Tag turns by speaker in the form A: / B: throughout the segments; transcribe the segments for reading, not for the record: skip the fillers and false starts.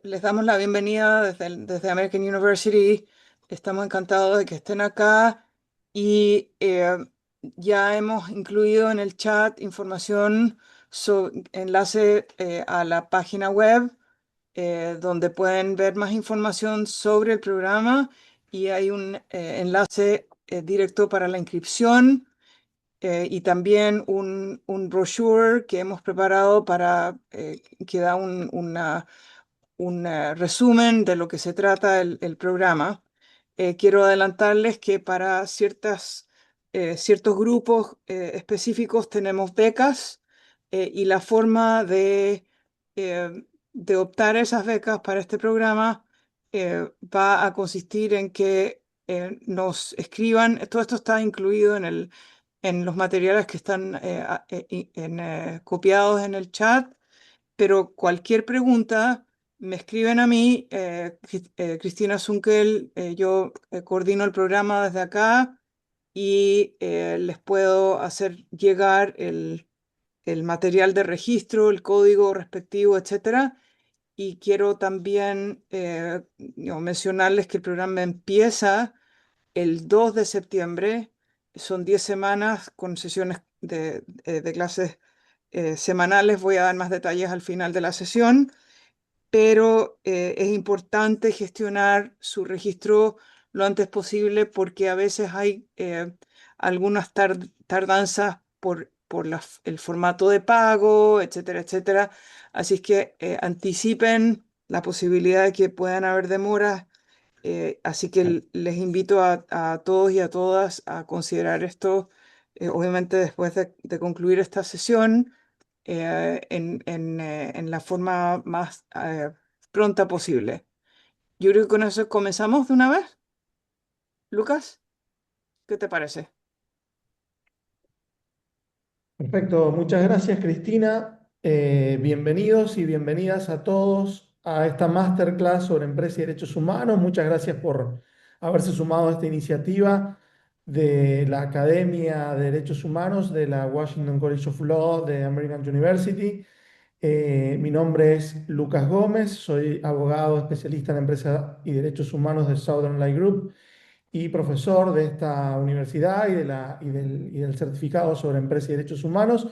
A: Les damos la bienvenida desde American University. Estamos encantados de que estén acá y ya hemos incluido en el chat información, enlace a la página web donde pueden ver más información sobre el programa y hay un enlace directo para la inscripción y también un brochure que hemos preparado para que da un resumen de lo que se trata el programa. Quiero adelantarles que para ciertos grupos específicos tenemos becas y la forma de optar esas becas para este programa va a consistir en que nos escriban, todo esto está incluido en los materiales que están copiados en el chat, pero cualquier pregunta me escriben a mí, Cristina Zunkel, yo coordino el programa desde acá y les puedo hacer llegar el material de registro, el código respectivo, etcétera. Y quiero también mencionarles que el programa empieza el 2 de septiembre. Son 10 semanas con sesiones de clases semanales. Voy a dar más detalles al final de la sesión, pero es importante gestionar su registro lo antes posible porque a veces hay algunas tardanzas por el formato de pago, etcétera, etcétera. Así es que anticipen la posibilidad de que puedan haber demoras. Así que les invito a todos y a todas a considerar esto, obviamente después de concluir esta sesión en la forma más pronta posible. Yo creo que con eso comenzamos de una vez. Lucas, ¿qué te parece?
B: Perfecto, muchas gracias Cristina. Bienvenidos y bienvenidas a todos a esta masterclass sobre empresa y derechos humanos. Muchas gracias por haberse sumado a esta iniciativa de la Academia de Derechos Humanos de la Washington College of Law de American University. Mi nombre es Lucas Gómez, soy abogado especialista en empresa y derechos humanos de Southern Light Group y profesor de esta universidad y del certificado sobre empresa y derechos humanos,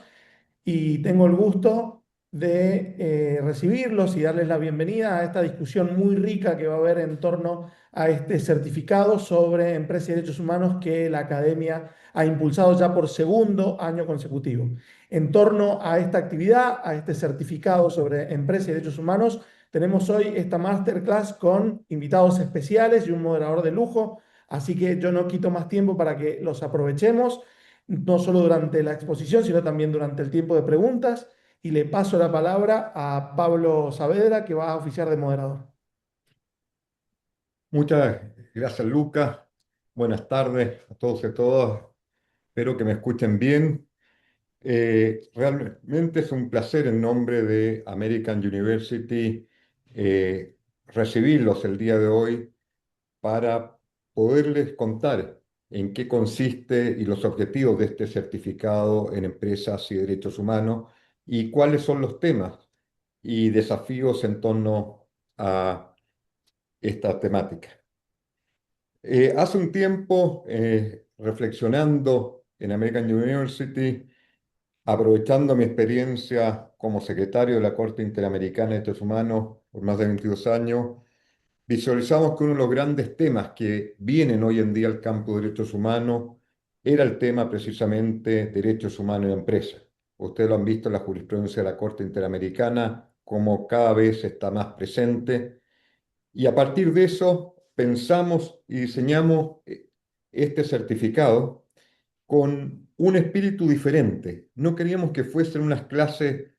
B: y tengo el gusto de recibirlos y darles la bienvenida a esta discusión muy rica que va a haber en torno a este certificado sobre empresa y derechos humanos que la Academia ha impulsado ya por segundo año consecutivo. En torno a esta actividad, a este certificado sobre empresa y derechos humanos, tenemos hoy esta masterclass con invitados especiales y un moderador de lujo, así que yo no quito más tiempo para que los aprovechemos no solo durante la exposición, sino también durante el tiempo de preguntas. Y le paso la palabra a Pablo Saavedra, que va a oficiar de moderador.
C: Muchas gracias, Lucas. Buenas tardes a todos y a todas. Espero que me escuchen bien. Realmente es un placer en nombre de American University recibirlos el día de hoy para poderles contar en qué consiste y los objetivos de este certificado en empresas y derechos humanos y cuáles son los temas y desafíos en torno a esta temática. Hace un tiempo, reflexionando en American University, aprovechando mi experiencia como secretario de la Corte Interamericana de Derechos Humanos por más de 22 años, visualizamos que uno de los grandes temas que vienen hoy en día al campo de derechos humanos era el tema precisamente derechos humanos y empresas. Ustedes lo han visto en la jurisprudencia de la Corte Interamericana, como cada vez está más presente y a partir de eso pensamos y diseñamos este certificado con un espíritu diferente. No queríamos que fuesen unas clases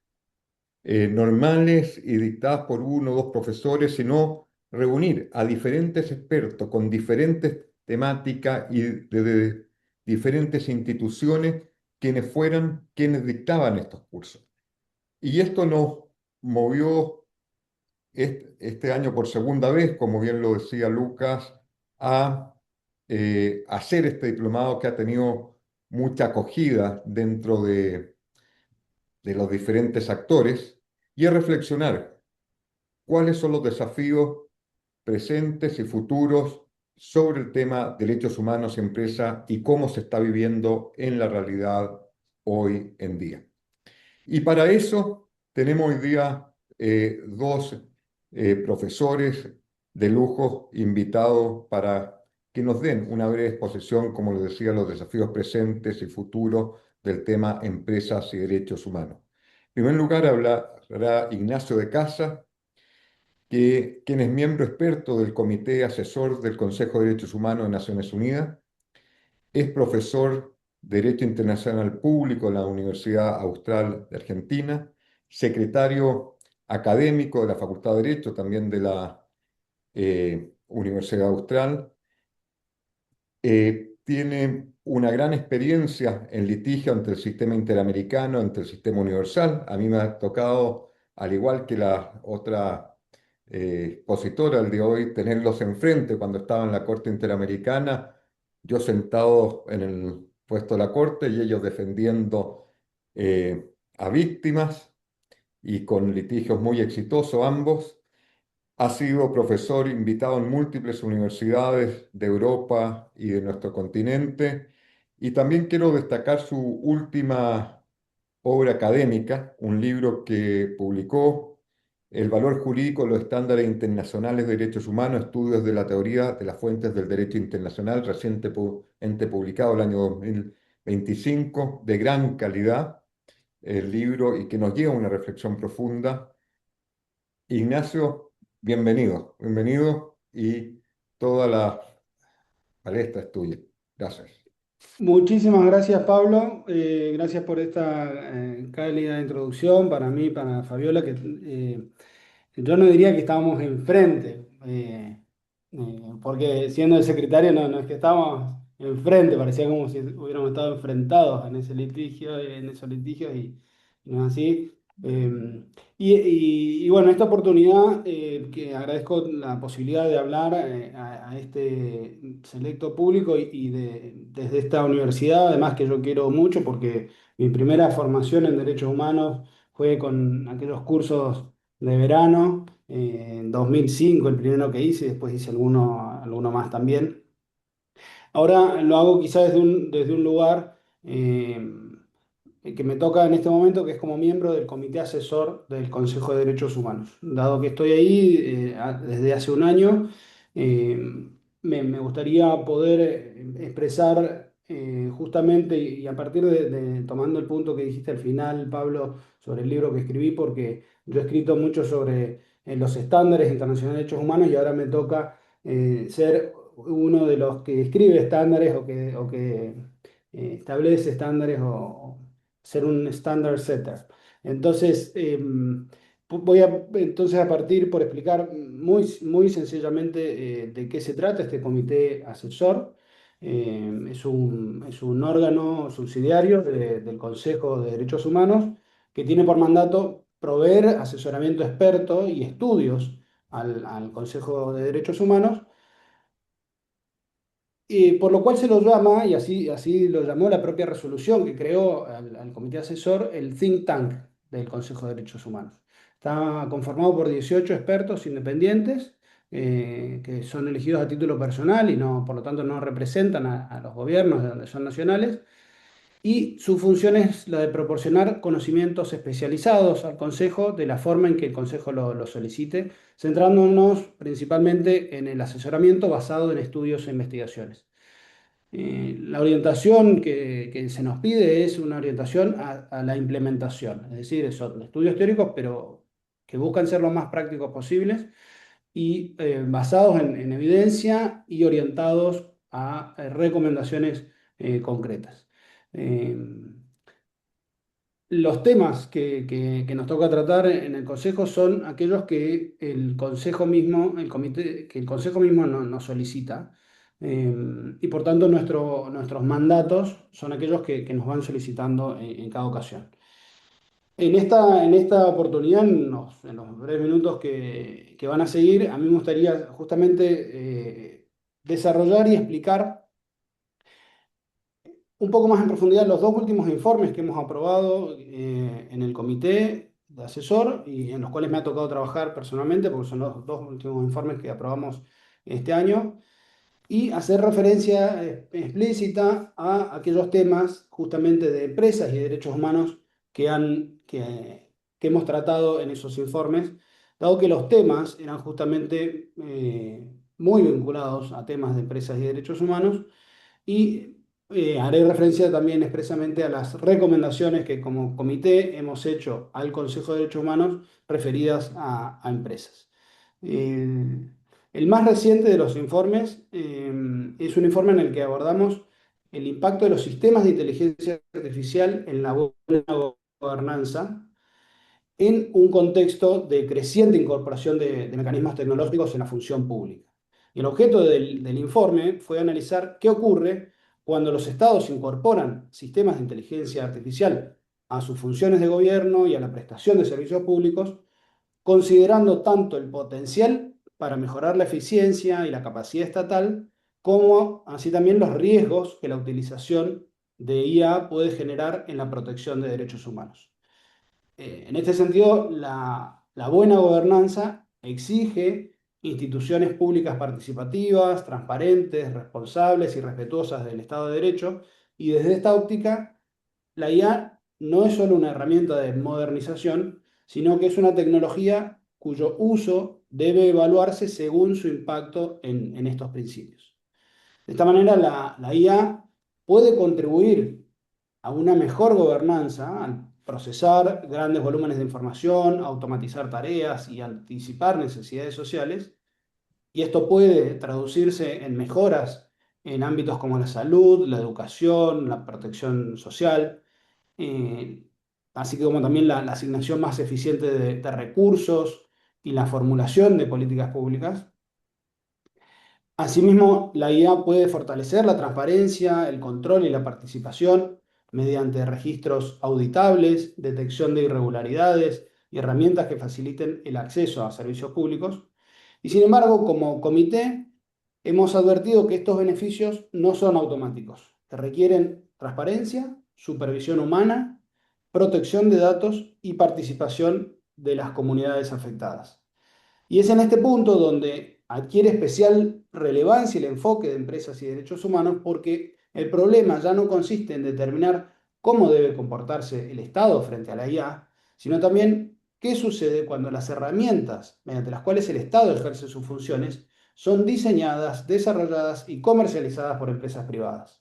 C: normales y dictadas por uno o dos profesores, sino reunir a diferentes expertos con diferentes temáticas y de diferentes instituciones quienes fueran quienes dictaban estos cursos. Y esto nos movió este año por segunda vez, como bien lo decía Lucas, a hacer este diplomado que ha tenido mucha acogida dentro de los diferentes actores y a reflexionar cuáles son los desafíos presentes y futuros sobre el tema derechos humanos y empresa y cómo se está viviendo en la realidad hoy en día. Y para eso tenemos hoy día dos profesores de lujo invitados para que nos den una breve exposición, como les decía, los desafíos presentes y futuros del tema empresas y derechos humanos. En primer lugar, hablará Ignacio de Casa, quien es miembro experto del Comité Asesor del Consejo de Derechos Humanos de Naciones Unidas. Es profesor de Derecho Internacional Público en la Universidad Austral de Argentina, secretario académico de la Facultad de Derecho también de la Universidad Austral. Tiene una gran experiencia en litigio entre el sistema interamericano, entre el sistema universal. A mí me ha tocado, al igual que la otra expositora el de hoy, tenerlos enfrente cuando estaba en la Corte Interamericana, yo sentado en el puesto de la Corte y ellos defendiendo a víctimas y con litigios muy exitosos ambos. Ha sido profesor invitado en múltiples universidades de Europa y de nuestro continente. Y también quiero destacar su última obra académica, un libro que publicó, El valor jurídico de los estándares internacionales de derechos humanos, estudios de la teoría de las fuentes del derecho internacional, recientemente publicado el año 2025, de gran calidad el libro y que nos lleva a una reflexión profunda. Ignacio, bienvenido, bienvenido y toda la palestra es tuya. Gracias.
D: Muchísimas gracias, Pablo. Gracias por esta cálida introducción para mí, para Fabiola, que yo no diría que estábamos enfrente, porque siendo el secretario no es que estábamos enfrente, parecía como si hubiéramos estado enfrentados en ese litigio, en esos litigios, y no es así. Y bueno, esta oportunidad, que agradezco la posibilidad de hablar a este selecto público desde esta universidad, además que yo quiero mucho porque mi primera formación en derechos humanos fue con aquellos cursos de verano, en 2005 el primero que hice, después hice alguno más también. Ahora lo hago quizás desde un lugar que me toca en este momento, que es como miembro del Comité Asesor del Consejo de Derechos Humanos. Dado que estoy ahí desde hace un año, eh, me gustaría poder expresar justamente y a partir tomando el punto que dijiste al final, Pablo, sobre el libro que escribí, porque yo he escrito mucho sobre los estándares internacionales de derechos humanos y ahora me toca ser uno de los que escribe estándares o que establece estándares o ser un standard setter. Entonces, voy entonces a partir por explicar muy sencillamente de qué se trata este comité asesor. Es un órgano subsidiario del Consejo de Derechos Humanos que tiene por mandato proveer asesoramiento experto y estudios al Consejo de Derechos Humanos, por lo cual se lo llama, y así lo llamó la propia resolución que creó al comité asesor, el think tank del Consejo de Derechos Humanos. Está conformado por 18 expertos independientes que son elegidos a título personal y no, por lo tanto no representan a los gobiernos de donde son nacionales. Y su función es la de proporcionar conocimientos especializados al Consejo de la forma en que el Consejo lo solicite, centrándonos principalmente en el asesoramiento basado en estudios e investigaciones. La orientación que se nos pide es una orientación a la implementación, es decir, son estudios teóricos, pero que buscan ser lo más prácticos posibles y basados en evidencia y orientados a recomendaciones concretas. Eh, los temas que nos toca tratar en el Consejo son aquellos que el Consejo mismo, el comité, que el Consejo mismo nos solicita. Y por tanto nuestros mandatos son aquellos que nos van solicitando en cada ocasión. En esta oportunidad, en los breves minutos que van a seguir, a mí me gustaría justamente desarrollar y explicar un poco más en profundidad los dos últimos informes que hemos aprobado en el comité de asesor y en los cuales me ha tocado trabajar personalmente, porque son los dos últimos informes que aprobamos este año, y hacer referencia explícita a aquellos temas justamente de empresas y de derechos humanos que hemos tratado en esos informes, dado que los temas eran justamente muy vinculados a temas de empresas y derechos humanos, y haré referencia también expresamente a las recomendaciones que como comité hemos hecho al Consejo de Derechos Humanos referidas a empresas. El, el más reciente de los informes es un informe en el que abordamos el impacto de los sistemas de inteligencia artificial en la buena gobernanza en un contexto de creciente incorporación de mecanismos tecnológicos en la función pública. Y el objeto del informe fue analizar qué ocurre cuando los estados incorporan sistemas de inteligencia artificial a sus funciones de gobierno y a la prestación de servicios públicos, considerando tanto el potencial para mejorar la eficiencia y la capacidad estatal, como así también los riesgos que la utilización de IA puede generar en la protección de derechos humanos. En este sentido, la buena gobernanza exige instituciones públicas participativas, transparentes, responsables y respetuosas del Estado de Derecho, y desde esta óptica, la IA no es solo una herramienta de modernización, sino que es una tecnología cuyo uso debe evaluarse según su impacto en estos principios. De esta manera, la IA puede contribuir a una mejor gobernanza al procesar grandes volúmenes de información, automatizar tareas y anticipar necesidades sociales. Y esto puede traducirse en mejoras en ámbitos como la salud, la educación, la protección social, eh, así como también la asignación más eficiente de recursos y la formulación de políticas públicas. Asimismo, la IA puede fortalecer la transparencia, el control y la participación mediante registros auditables, detección de irregularidades y herramientas que faciliten el acceso a servicios públicos. Y sin embargo, como comité, hemos advertido que estos beneficios no son automáticos, que requieren transparencia, supervisión humana, protección de datos y participación de las comunidades afectadas. Y es en este punto donde adquiere especial relevancia el enfoque de empresas y derechos humanos, porque el problema ya no consiste en determinar cómo debe comportarse el Estado frente a la IA, sino también qué sucede cuando las herramientas mediante las cuales el Estado ejerce sus funciones son diseñadas, desarrolladas y comercializadas por empresas privadas.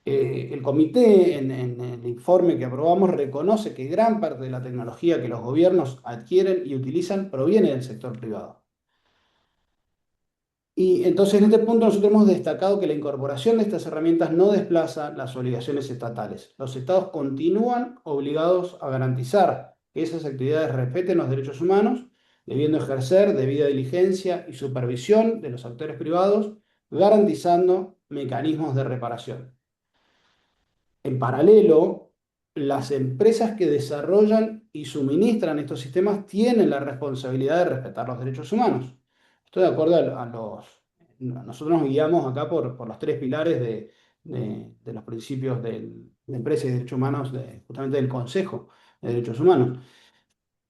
D: El comité en el informe que aprobamos reconoce que gran parte de la tecnología que los gobiernos adquieren y utilizan proviene del sector privado. Y entonces en este punto nosotros hemos destacado que la incorporación de estas herramientas no desplaza las obligaciones estatales. Los estados continúan obligados a garantizar que esas actividades respeten los derechos humanos, debiendo ejercer debida diligencia y supervisión de los actores privados, garantizando mecanismos de reparación. En paralelo, las empresas que desarrollan y suministran estos sistemas tienen la responsabilidad de respetar los derechos humanos. Esto de acuerdo a los... Nosotros nos guiamos acá por los tres pilares de los principios de empresa y derechos humanos, justamente del Consejo de Derechos Humanos.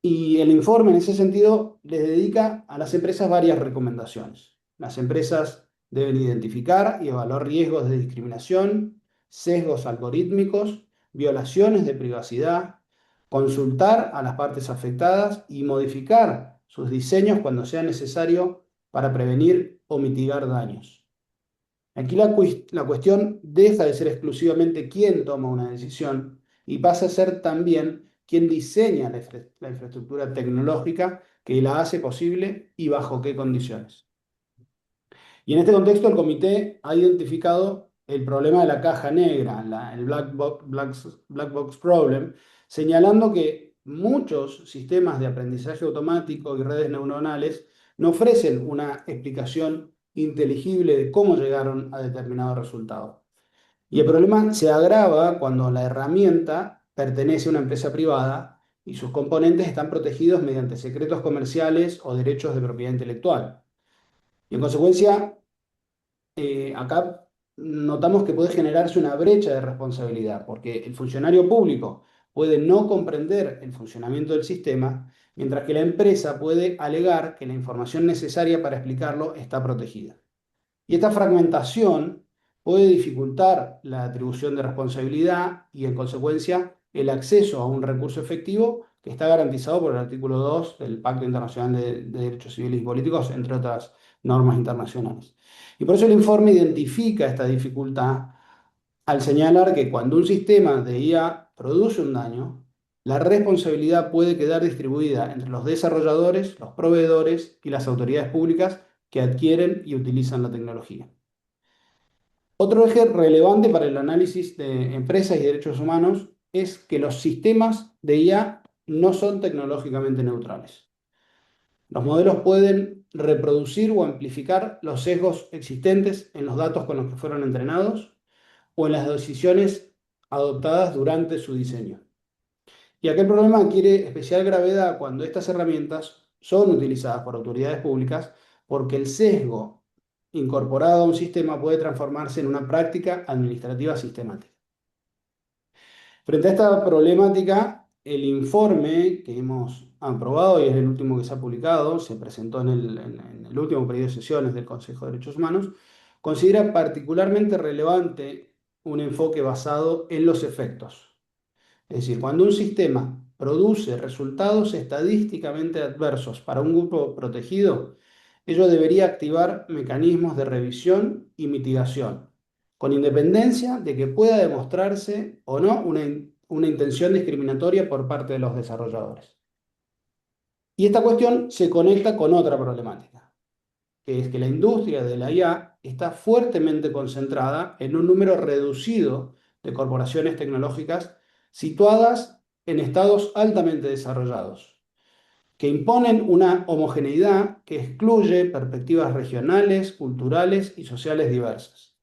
D: Y el informe en ese sentido les dedica a las empresas varias recomendaciones. Las empresas deben identificar y evaluar riesgos de discriminación, sesgos algorítmicos, violaciones de privacidad, consultar a las partes afectadas y modificar sus diseños cuando sea necesario para prevenir o mitigar daños. Aquí la cuestión deja de ser exclusivamente quién toma una decisión y pasa a ser también quién diseña la infraestructura tecnológica que la hace posible y bajo qué condiciones. Y en este contexto el comité ha identificado el problema de la caja negra, el black box problem, señalando que muchos sistemas de aprendizaje automático y redes neuronales no ofrecen una explicación inteligible de cómo llegaron a determinado resultado. Y el problema se agrava cuando la herramienta pertenece a una empresa privada y sus componentes están protegidos mediante secretos comerciales o derechos de propiedad intelectual. Y en consecuencia, acá notamos que puede generarse una brecha de responsabilidad, porque el funcionario público puede no comprender el funcionamiento del sistema, mientras que la empresa puede alegar que la información necesaria para explicarlo está protegida. Y esta fragmentación puede dificultar la atribución de responsabilidad y, en consecuencia, el acceso a un recurso efectivo que está garantizado por el artículo 2 del Pacto Internacional de Derechos Civiles y Políticos, entre otras normas internacionales. Y por eso el informe identifica esta dificultad al señalar que cuando un sistema de IA produce un daño, la responsabilidad puede quedar distribuida entre los desarrolladores, los proveedores y las autoridades públicas que adquieren y utilizan la tecnología. Otro eje relevante para el análisis de empresas y derechos humanos es que los sistemas de IA no son tecnológicamente neutrales. Los modelos pueden reproducir o amplificar los sesgos existentes en los datos con los que fueron entrenados o en las decisiones adoptadas durante su diseño. Y aquel problema adquiere especial gravedad cuando estas herramientas son utilizadas por autoridades públicas porque el sesgo incorporado a un sistema puede transformarse en una práctica administrativa sistemática. Frente a esta problemática, el informe que hemos aprobado, y es el último que se ha publicado, se presentó en el último periodo de sesiones del Consejo de Derechos Humanos, considera particularmente relevante un enfoque basado en los efectos. Es decir, cuando un sistema produce resultados estadísticamente adversos para un grupo protegido, ello debería activar mecanismos de revisión y mitigación, con independencia de que pueda demostrarse o no una intención discriminatoria por parte de los desarrolladores. Y esta cuestión se conecta con otra problemática, que es que la industria de la IA está fuertemente concentrada en un número reducido de corporaciones tecnológicas situadas en estados altamente desarrollados, que imponen una homogeneidad que excluye perspectivas regionales, culturales y sociales diversas.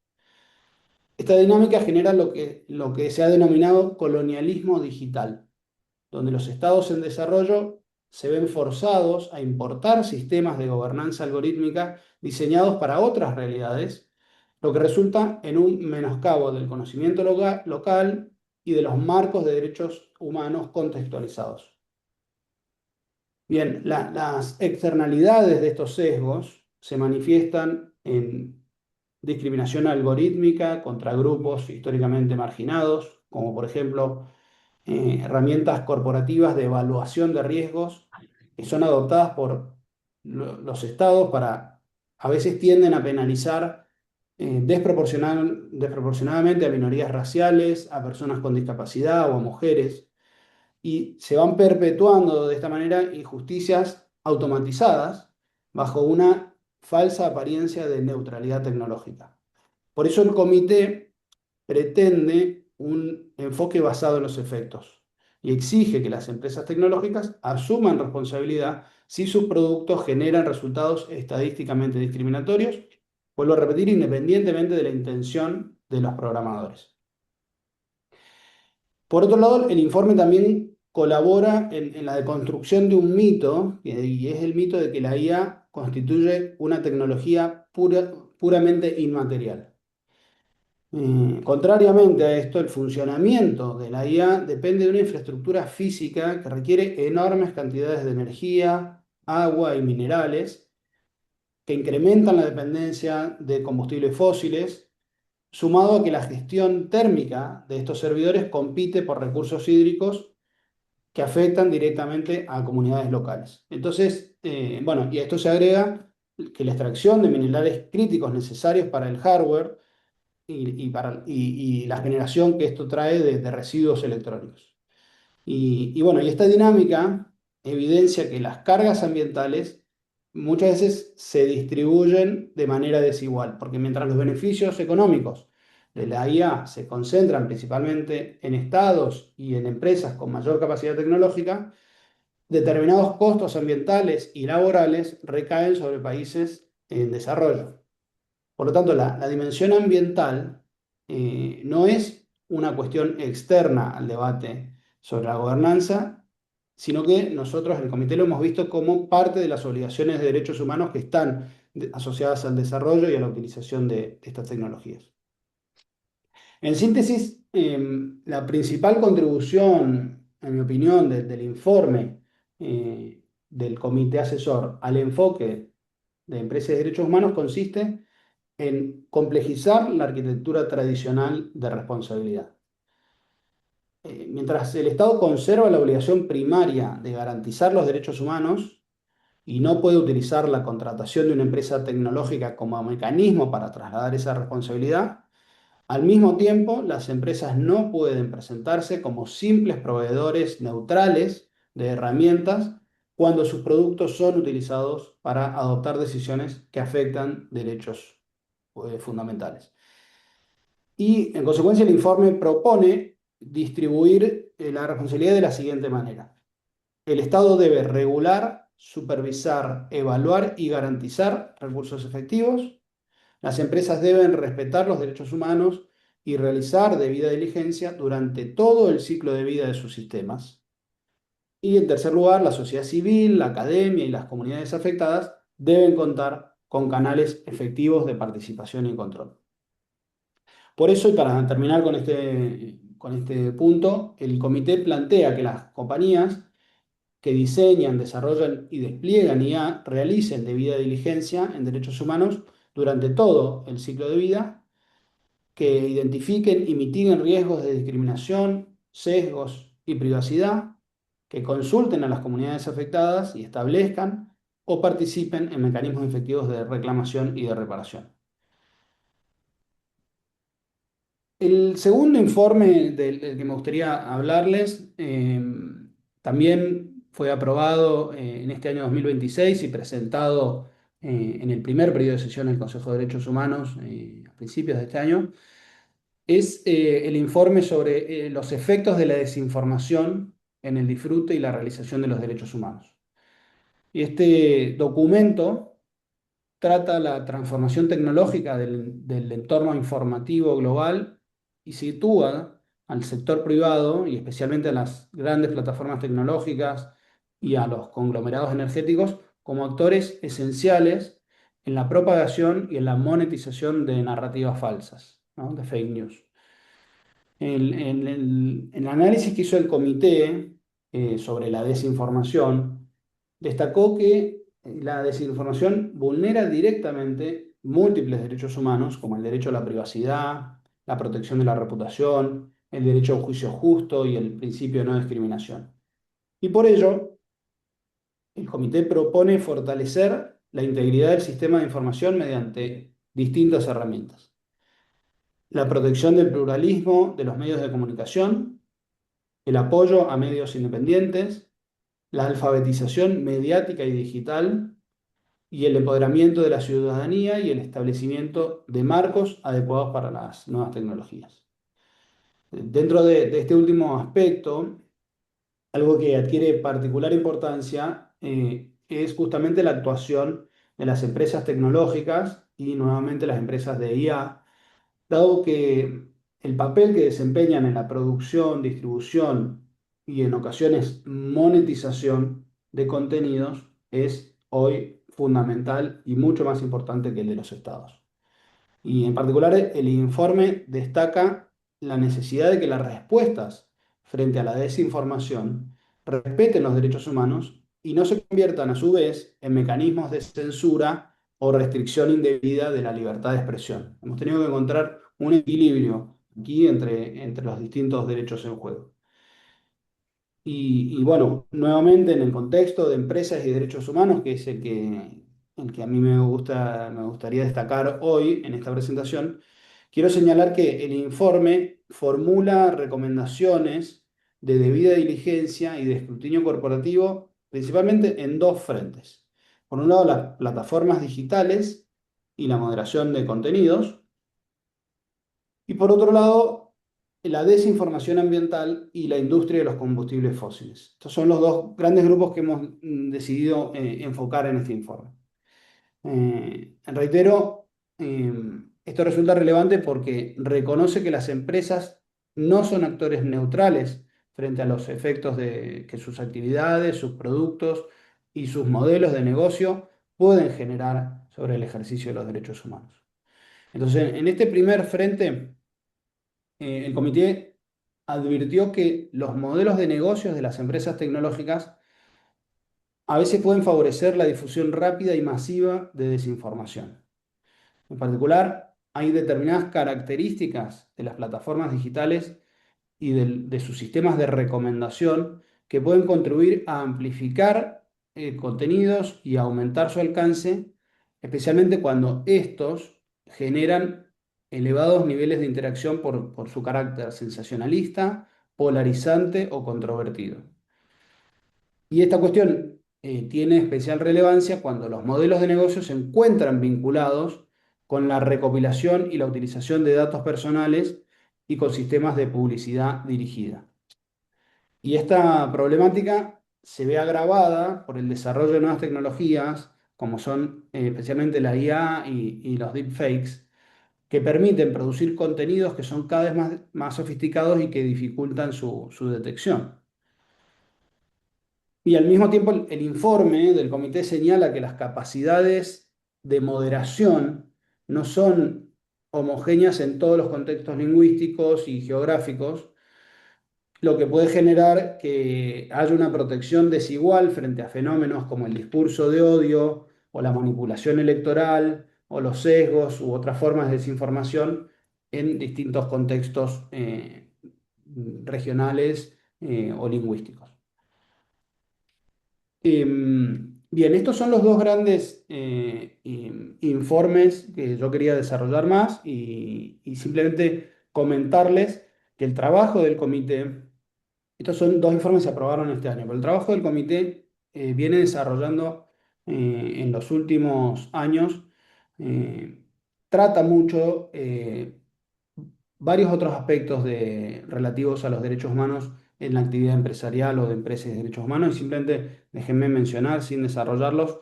D: Esta dinámica genera lo que se ha denominado colonialismo digital, donde los estados en desarrollo se ven forzados a importar sistemas de gobernanza algorítmica diseñados para otras realidades, lo que resulta en un menoscabo del conocimiento local y de los marcos de derechos humanos contextualizados. Bien, las externalidades de estos sesgos se manifiestan en discriminación algorítmica contra grupos históricamente marginados, como por ejemplo herramientas corporativas de evaluación de riesgos que son adoptadas por los estados a veces tienden a penalizar desproporcionadamente a minorías raciales, a personas con discapacidad o a mujeres, y se van perpetuando de esta manera injusticias automatizadas bajo una falsa apariencia de neutralidad tecnológica. Por eso el comité pretende un enfoque basado en los efectos y exige que las empresas tecnológicas asuman responsabilidad si sus productos generan resultados estadísticamente discriminatorios, vuelvo a repetir, independientemente de la intención de los programadores. Por otro lado, el informe también colabora en la deconstrucción de un mito, y es el mito de que la IA constituye una tecnología puramente inmaterial. Contrariamente a esto, el funcionamiento de la IA depende de una infraestructura física que requiere enormes cantidades de energía, agua y minerales que incrementan la dependencia de combustibles fósiles, sumado a que la gestión térmica de estos servidores compite por recursos hídricos que afectan directamente a comunidades locales. Entonces, bueno, y a esto se agrega que la extracción de minerales críticos necesarios para el hardware y la generación que esto trae de residuos electrónicos. Bueno, y esta dinámica evidencia que las cargas ambientales muchas veces se distribuyen de manera desigual, porque mientras los beneficios económicos de la IA se concentran principalmente en estados y en empresas con mayor capacidad tecnológica, determinados costos ambientales y laborales recaen sobre países en desarrollo. Por lo tanto, la dimensión ambiental no es una cuestión externa al debate sobre la gobernanza, sino que nosotros en el comité lo hemos visto como parte de las obligaciones de derechos humanos que están asociadas al desarrollo y a la utilización de estas tecnologías. En síntesis, la principal contribución en mi opinión, del informe del comité asesor al enfoque de empresas y derechos humanos consiste en complejizar la arquitectura tradicional de responsabilidad. Mientras el Estado conserva la obligación primaria de garantizar los derechos humanos y no puede utilizar la contratación de una empresa tecnológica como mecanismo para trasladar esa responsabilidad, al mismo tiempo las empresas no pueden presentarse como simples proveedores neutrales de herramientas cuando sus productos son utilizados para adoptar decisiones que afectan derechos fundamentales. Y en consecuencia el informe propone distribuir la responsabilidad de la siguiente manera. El Estado debe regular, supervisar, evaluar y garantizar recursos efectivos. Las empresas deben respetar los derechos humanos y realizar debida diligencia durante todo el ciclo de vida de sus sistemas. Y en tercer lugar, la sociedad civil, la academia y las comunidades afectadas deben contar con canales efectivos de participación y control. Por eso, y para terminar con este punto, el comité plantea que las compañías que diseñan, desarrollan y despliegan IA realicen debida diligencia en derechos humanos durante todo el ciclo de vida, que identifiquen y mitiguen riesgos de discriminación, sesgos y privacidad, que consulten a las comunidades afectadas y establezcan o participen en mecanismos efectivos de reclamación y de reparación. El segundo informe del que me gustaría hablarles también fue aprobado en este año 2026 y presentado en el primer periodo de sesión del Consejo de Derechos Humanos a principios de este año. Es el informe sobre los efectos de la desinformación en el disfrute y la realización de los derechos humanos. Y este documento trata la transformación tecnológica del entorno informativo global y sitúa al sector privado y especialmente a las grandes plataformas tecnológicas y a los conglomerados energéticos como actores esenciales en la propagación y en la monetización de narrativas falsas, ¿no? De fake news. En el análisis que hizo el comité sobre la desinformación, destacó que la desinformación vulnera directamente múltiples derechos humanos, como el derecho a la privacidad, la protección de la reputación, el derecho a un juicio justo y el principio de no discriminación. Y por ello, el comité propone fortalecer la integridad del sistema de información mediante distintas herramientas. La protección del pluralismo de los medios de comunicación, el apoyo a medios independientes, la alfabetización mediática y digital, y el empoderamiento de la ciudadanía y el establecimiento de marcos adecuados para las nuevas tecnologías. Dentro de este último aspecto, algo que adquiere particular importancia es justamente la actuación de las empresas tecnológicas y nuevamente las empresas de IA, dado que el papel que desempeñan en la producción, distribución y en ocasiones monetización de contenidos es hoy fundamental y mucho más importante que el de los estados. Y en particular el informe destaca la necesidad de que las respuestas frente a la desinformación respeten los derechos humanos y no se conviertan a su vez en mecanismos de censura o restricción indebida de la libertad de expresión. Hemos tenido que encontrar un equilibrio aquí entre los distintos derechos en juego. Y bueno, nuevamente en el contexto de empresas y derechos humanos, que es el que a mí me gustaría destacar hoy en esta presentación, quiero señalar que el informe formula recomendaciones de debida diligencia y de escrutinio corporativo, principalmente en dos frentes. Por un lado, las plataformas digitales y la moderación de contenidos, y por otro lado, la desinformación ambiental y la industria de los combustibles fósiles. Estos son los dos grandes grupos que hemos decidido enfocar en este informe. Reitero, esto resulta relevante porque reconoce que las empresas no son actores neutrales frente a los efectos que sus actividades, sus productos y sus modelos de negocio pueden generar sobre el ejercicio de los derechos humanos. Entonces, en este primer frente, el comité advirtió que los modelos de negocios de las empresas tecnológicas a veces pueden favorecer la difusión rápida y masiva de desinformación. En particular, hay determinadas características de las plataformas digitales y de sus sistemas de recomendación que pueden contribuir a amplificar contenidos y a aumentar su alcance, especialmente cuando estos generan elevados niveles de interacción por su carácter sensacionalista, polarizante o controvertido. Y esta cuestión tiene especial relevancia cuando los modelos de negocio se encuentran vinculados con la recopilación y la utilización de datos personales y con sistemas de publicidad dirigida. Y esta problemática se ve agravada por el desarrollo de nuevas tecnologías, como son especialmente la IA y los deepfakes, que permiten producir contenidos que son cada vez más sofisticados y que dificultan su detección. Y al mismo tiempo el informe del comité señala que las capacidades de moderación no son homogéneas en todos los contextos lingüísticos y geográficos, lo que puede generar que haya una protección desigual frente a fenómenos como el discurso de odio o la manipulación electoral o los sesgos u otras formas de desinformación en distintos contextos regionales o lingüísticos. Bien, estos son los dos grandes informes que yo quería desarrollar más y simplemente comentarles que el trabajo del comité, estos son dos informes que se aprobaron este año, pero el trabajo del comité viene desarrollando en los últimos años, eh, trata mucho varios otros aspectos relativos a los derechos humanos en la actividad empresarial o de empresas de derechos humanos y simplemente déjenme mencionar, sin desarrollarlos,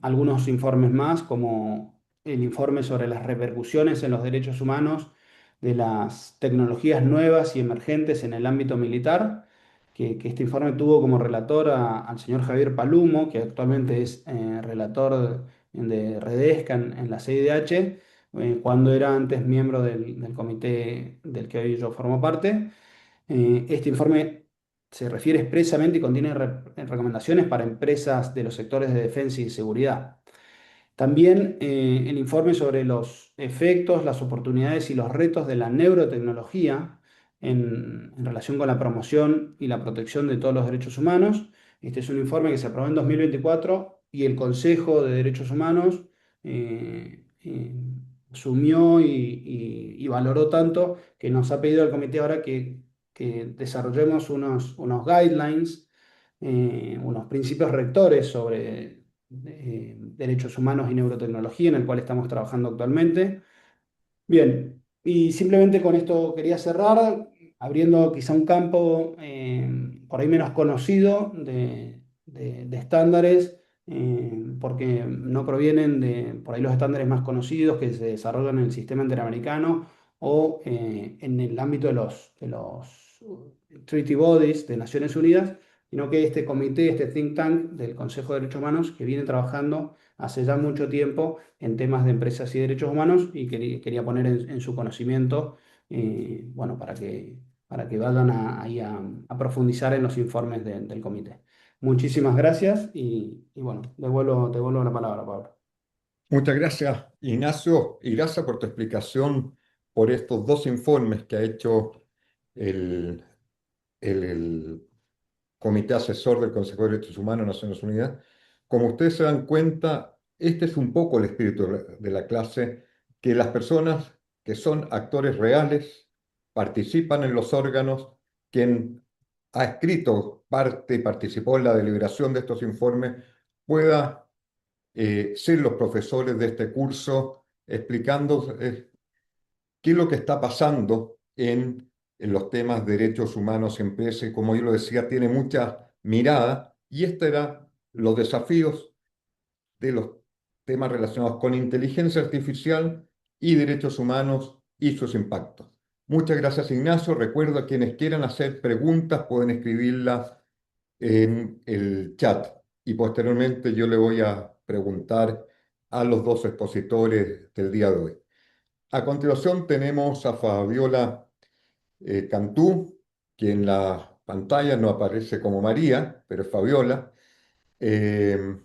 D: algunos informes más, como el informe sobre las repercusiones en los derechos humanos de las tecnologías nuevas y emergentes en el ámbito militar, que este informe tuvo como relator al señor Javier Palumo, que actualmente es relator de Redesca en la CIDH, cuando era antes miembro del comité del que hoy yo formo parte. Este informe se refiere expresamente y contiene recomendaciones para empresas de los sectores de defensa y seguridad. También el informe sobre los efectos, las oportunidades y los retos de la neurotecnología en relación con la promoción y la protección de todos los derechos humanos. Este es un informe que se aprobó en 2024 y el Consejo de Derechos Humanos asumió y valoró tanto que nos ha pedido al comité ahora que desarrollemos unos guidelines, unos principios rectores sobre derechos humanos y neurotecnología, en el cual estamos trabajando actualmente. Bien, y simplemente con esto quería cerrar, abriendo quizá un campo por ahí menos conocido de estándares, porque no provienen de por ahí los estándares más conocidos que se desarrollan en el sistema interamericano o en el ámbito de los treaty bodies de Naciones Unidas, sino que este comité, este think tank del Consejo de Derechos Humanos, que viene trabajando hace ya mucho tiempo en temas de empresas y derechos humanos y quería poner en su conocimiento, bueno, para que vayan ahí a profundizar en los informes del comité. Muchísimas gracias y bueno, te vuelvo la palabra, Pablo.
C: Muchas gracias, Ignacio, y gracias por tu explicación por estos dos informes que ha hecho el, el Comité Asesor del Consejo de Derechos Humanos de Naciones Unidas. Como ustedes se dan cuenta, este es un poco el espíritu de la clase, que las personas que son actores reales participan en los órganos, quien ha escrito parte y participó en la deliberación de estos informes, pueda ser los profesores de este curso explicando qué es lo que está pasando en los temas de derechos humanos en empresas. Como yo lo decía, tiene mucha mirada y estos eran los desafíos de los temas relacionados con inteligencia artificial y derechos humanos y sus impactos. Muchas gracias, Ignacio. Recuerdo a quienes quieran hacer preguntas pueden escribirlas en el chat y posteriormente yo le voy a preguntar a los dos expositores del día de hoy. A continuación tenemos a Fabiola Cantú, que en la pantalla no aparece como María, pero es Fabiola, eh,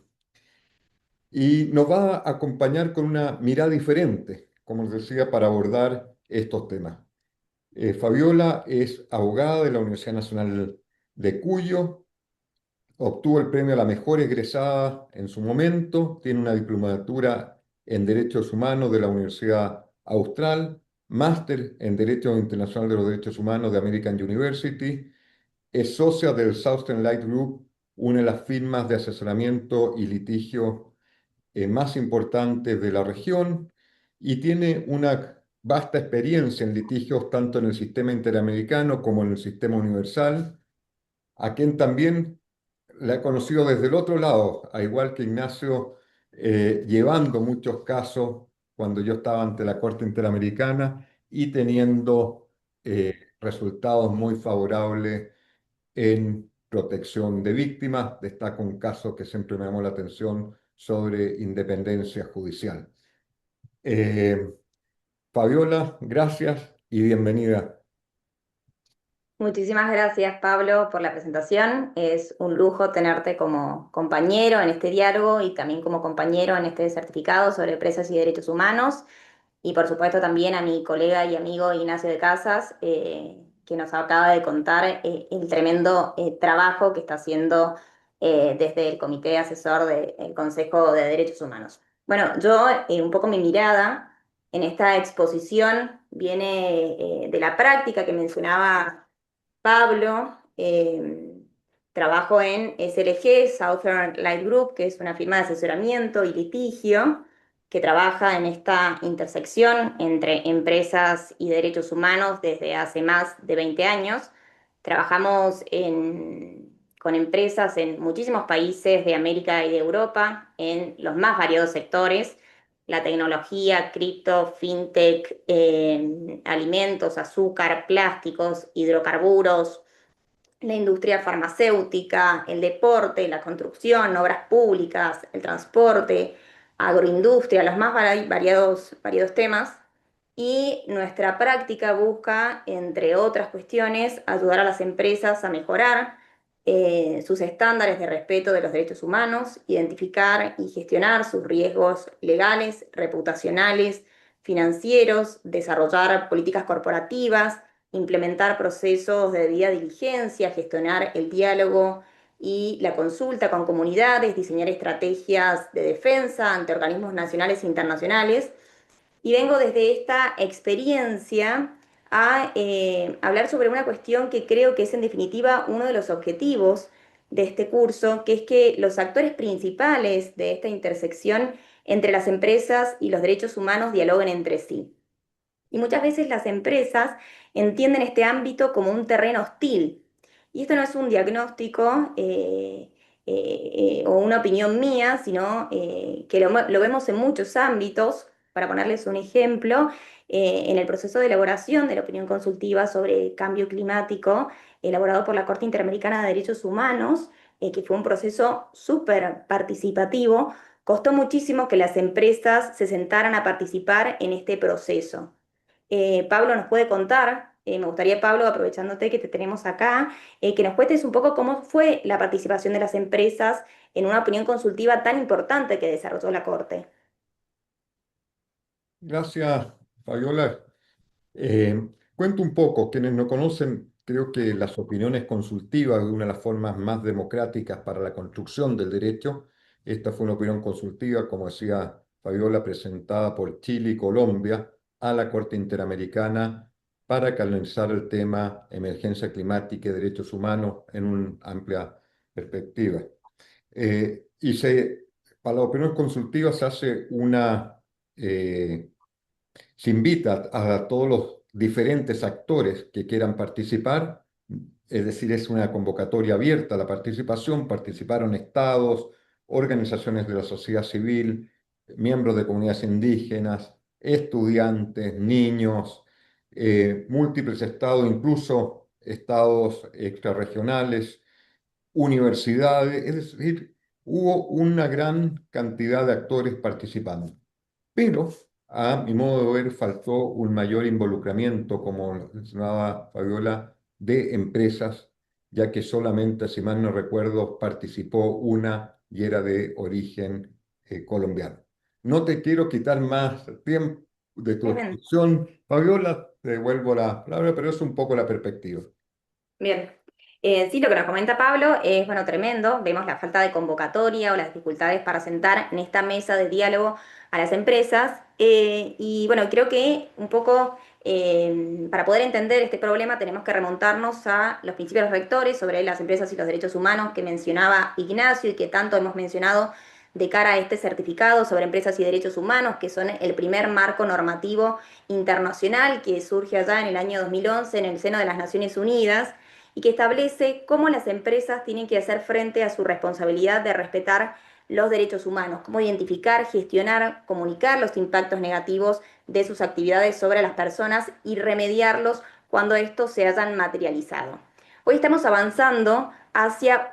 C: y nos va a acompañar con una mirada diferente, como les decía, para abordar estos temas. Fabiola es abogada de la Universidad Nacional de Cuyo, obtuvo el premio a la mejor egresada en su momento, tiene una diplomatura en Derechos Humanos de la Universidad Austral, máster en Derecho Internacional de los Derechos Humanos de American University, es socia del Southern Light Group, una de las firmas de asesoramiento y litigio más importantes de la región y tiene una vasta experiencia en litigios tanto en el sistema interamericano como en el sistema universal, a quien también la he conocido desde el otro lado, a igual que Ignacio, llevando muchos casos cuando yo estaba ante la Corte Interamericana y teniendo resultados muy favorables en protección de víctimas. Destaco un caso que siempre me llamó la atención sobre independencia judicial. Eh, Fabiola, gracias y bienvenida.
E: Muchísimas gracias, Pablo, por la presentación. Es un lujo tenerte como compañero en este diálogo y también como compañero en este certificado sobre presas y derechos humanos. Y por supuesto también a mi colega y amigo Ignacio de Casas, que nos acaba de contar el tremendo trabajo que está haciendo desde el Comité Asesor del Consejo de Derechos Humanos. Bueno, yo un poco mi mirada en esta exposición viene de la práctica que mencionaba Pablo. Trabajo en SLG, Southern Light Group, que es una firma de asesoramiento y litigio que trabaja en esta intersección entre empresas y derechos humanos desde hace más de 20 años. Trabajamos con empresas en muchísimos países de América y de Europa, en los más variados sectores: la tecnología, cripto, fintech, alimentos, azúcar, plásticos, hidrocarburos, la industria farmacéutica, el deporte, la construcción, obras públicas, el transporte, agroindustria, los más variados temas. Y nuestra práctica busca, entre otras cuestiones, ayudar a las empresas a mejorar sus estándares de respeto de los derechos humanos, identificar y gestionar sus riesgos legales, reputacionales, financieros, desarrollar políticas corporativas, implementar procesos de debida diligencia, gestionar el diálogo y la consulta con comunidades, diseñar estrategias de defensa ante organismos nacionales e internacionales. Y vengo desde esta experiencia a hablar sobre una cuestión que creo que es en definitiva uno de los objetivos de este curso, que es que los actores principales de esta intersección entre las empresas y los derechos humanos dialoguen entre sí. Y muchas veces las empresas entienden este ámbito como un terreno hostil. Y esto no es un diagnóstico o una opinión mía, sino que lo vemos en muchos ámbitos. Para ponerles un ejemplo, en el proceso de elaboración de la opinión consultiva sobre cambio climático, elaborado por la Corte Interamericana de Derechos Humanos, que fue un proceso súper participativo, costó muchísimo que las empresas se sentaran a participar en este proceso. Pablo nos puede contar, me gustaría, Pablo, aprovechándote que te tenemos acá, que nos cuentes un poco cómo fue la participación de las empresas en una opinión consultiva tan importante que desarrolló la Corte.
C: Gracias, Fabiola. Cuento un poco, quienes no conocen, creo que las opiniones consultivas es una de las formas más democráticas para la construcción del derecho. Esta fue una opinión consultiva, como decía Fabiola, presentada por Chile y Colombia a la Corte Interamericana para canalizar el tema emergencia climática y derechos humanos en una amplia perspectiva. Eh, y se, para la opinión consultiva se hace eh, se invita a todos los diferentes actores que quieran participar, es decir, es una convocatoria abierta a la participación. Participaron estados, organizaciones de la sociedad civil, miembros de comunidades indígenas, estudiantes, niños, múltiples estados, incluso estados extrarregionales, universidades, es decir, hubo una gran cantidad de actores participando. Pero a mi modo de ver, faltó un mayor involucramiento, como mencionaba Fabiola, de empresas, ya que solamente, si mal no recuerdo, participó una y era de origen colombiano. No te quiero quitar más tiempo de tu
E: Tremendo.
C: exposición, Fabiola, te devuelvo la palabra, pero es un poco la perspectiva.
E: Bien. Sí, lo que nos comenta Pablo es, bueno, tremendo. Vemos la falta de convocatoria o las dificultades para sentar en esta mesa de diálogo a las empresas. Y bueno, creo que un poco para poder entender este problema tenemos que remontarnos a los principios rectores sobre las empresas y los derechos humanos que mencionaba Ignacio y que tanto hemos mencionado de cara a este certificado sobre empresas y derechos humanos, que son el primer marco normativo internacional que surge allá en el año 2011 en el seno de las Naciones Unidas y que establece cómo las empresas tienen que hacer frente a su responsabilidad de respetar los derechos humanos, cómo identificar, gestionar, comunicar los impactos negativos de sus actividades sobre las personas y remediarlos cuando estos se hayan materializado. Hoy estamos avanzando hacia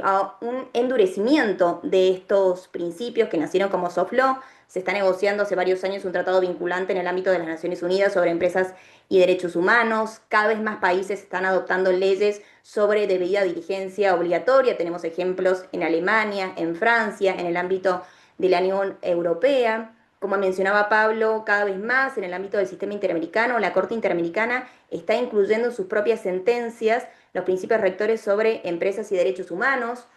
E: a un endurecimiento de estos principios que nacieron como soft law. Se está negociando hace varios años un tratado vinculante en el ámbito de las Naciones Unidas sobre empresas y derechos humanos. Cada vez más países están adoptando leyes sobre debida diligencia obligatoria. Tenemos ejemplos en Alemania, en Francia, en el ámbito de la Unión Europea. Como mencionaba Pablo, cada vez más en el ámbito del sistema interamericano, la Corte Interamericana está incluyendo en sus propias sentencias los principios rectores sobre empresas y derechos humanos.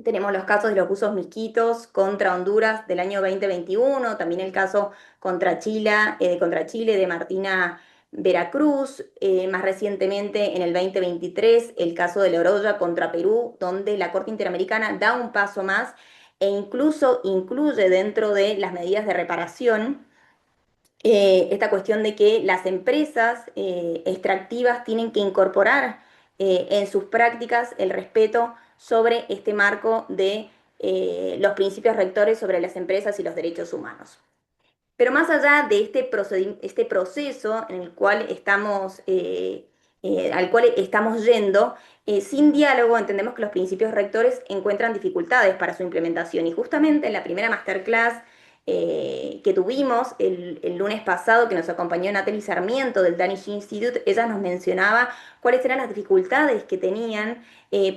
E: Tenemos los casos de los buzos misquitos contra Honduras del año 2021, también el caso contra Chile de Martina Veracruz, más recientemente en el 2023 el caso de la Oroya contra Perú, donde la Corte Interamericana da un paso más e incluso incluye dentro de las medidas de reparación esta cuestión de que las empresas extractivas tienen que incorporar en sus prácticas el respeto sobre este marco de los principios rectores sobre las empresas y los derechos humanos. Pero más allá de este proceso en el cual al cual estamos yendo, sin diálogo entendemos que los principios rectores encuentran dificultades para su implementación. Y justamente en la primera masterclass que tuvimos el lunes pasado, que nos acompañó Natalie Sarmiento del Danish Institute, ella nos mencionaba cuáles eran las dificultades que tenían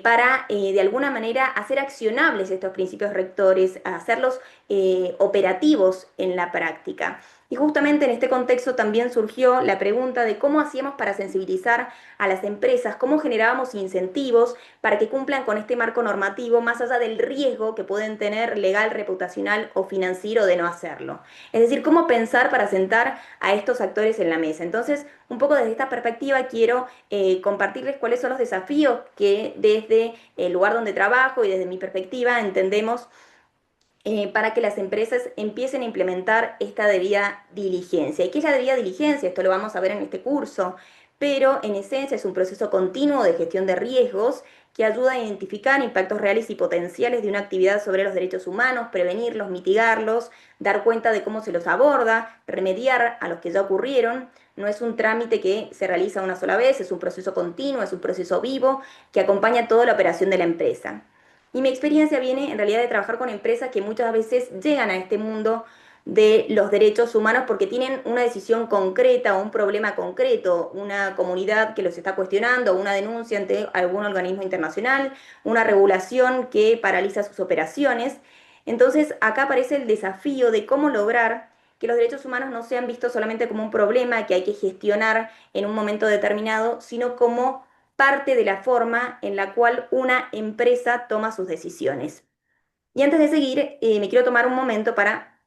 E: para, de alguna manera, hacer accionables estos principios rectores, hacerlos operativos en la práctica. Y justamente en este contexto también surgió la pregunta de cómo hacíamos para sensibilizar a las empresas, cómo generábamos incentivos para que cumplan con este marco normativo, más allá del riesgo que pueden tener legal, reputacional o financiero de no hacerlo. Es decir, cómo pensar para sentar a estos actores en la mesa. Entonces, un poco desde esta perspectiva quiero compartirles cuáles son los desafíos que desde el lugar donde trabajo y desde mi perspectiva entendemos para que las empresas empiecen a implementar esta debida diligencia. ¿Y qué es la debida diligencia? Esto lo vamos a ver en este curso, pero en esencia es un proceso continuo de gestión de riesgos que ayuda a identificar impactos reales y potenciales de una actividad sobre los derechos humanos, prevenirlos, mitigarlos, dar cuenta de cómo se los aborda, remediar a los que ya ocurrieron. No es un trámite que se realiza una sola vez, es un proceso continuo, es un proceso vivo que acompaña toda la operación de la empresa. Y mi experiencia viene en realidad de trabajar con empresas que muchas veces llegan a este mundo de los derechos humanos porque tienen una decisión concreta o un problema concreto, una comunidad que los está cuestionando, una denuncia ante algún organismo internacional, una regulación que paraliza sus operaciones. Entonces acá aparece el desafío de cómo lograr que los derechos humanos no sean vistos solamente como un problema que hay que gestionar en un momento determinado, sino como parte de la forma en la cual una empresa toma sus decisiones. Y antes de seguir, me quiero tomar un momento para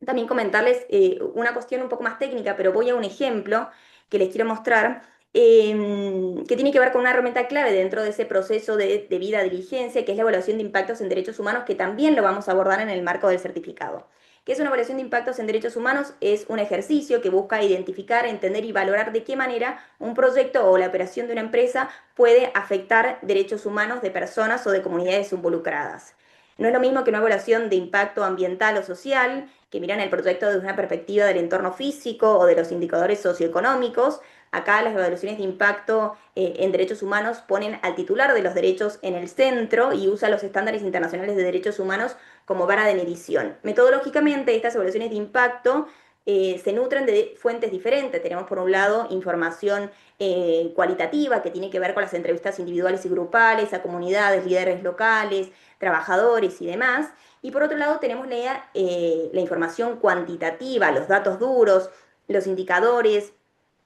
E: también comentarles una cuestión un poco más técnica, pero voy a un ejemplo que les quiero mostrar, que tiene que ver con una herramienta clave dentro de ese proceso de debida diligencia, que es la evaluación de impactos en derechos humanos, que también lo vamos a abordar en el marco del certificado. ¿Qué es una evaluación de impactos en derechos humanos? Es un ejercicio que busca identificar, entender y valorar de qué manera un proyecto o la operación de una empresa puede afectar derechos humanos de personas o de comunidades involucradas. No es lo mismo que una evaluación de impacto ambiental o social, que miran el proyecto desde una perspectiva del entorno físico o de los indicadores socioeconómicos, Acá las evaluaciones de impacto en derechos humanos ponen al titular de los derechos en el centro y usa los estándares internacionales de derechos humanos como vara de medición. Metodológicamente, estas evaluaciones de impacto se nutren de fuentes diferentes. Tenemos por un lado información cualitativa que tiene que ver con las entrevistas individuales y grupales a comunidades, líderes locales, trabajadores y demás. Y por otro lado tenemos la información cuantitativa, los datos duros, los indicadores,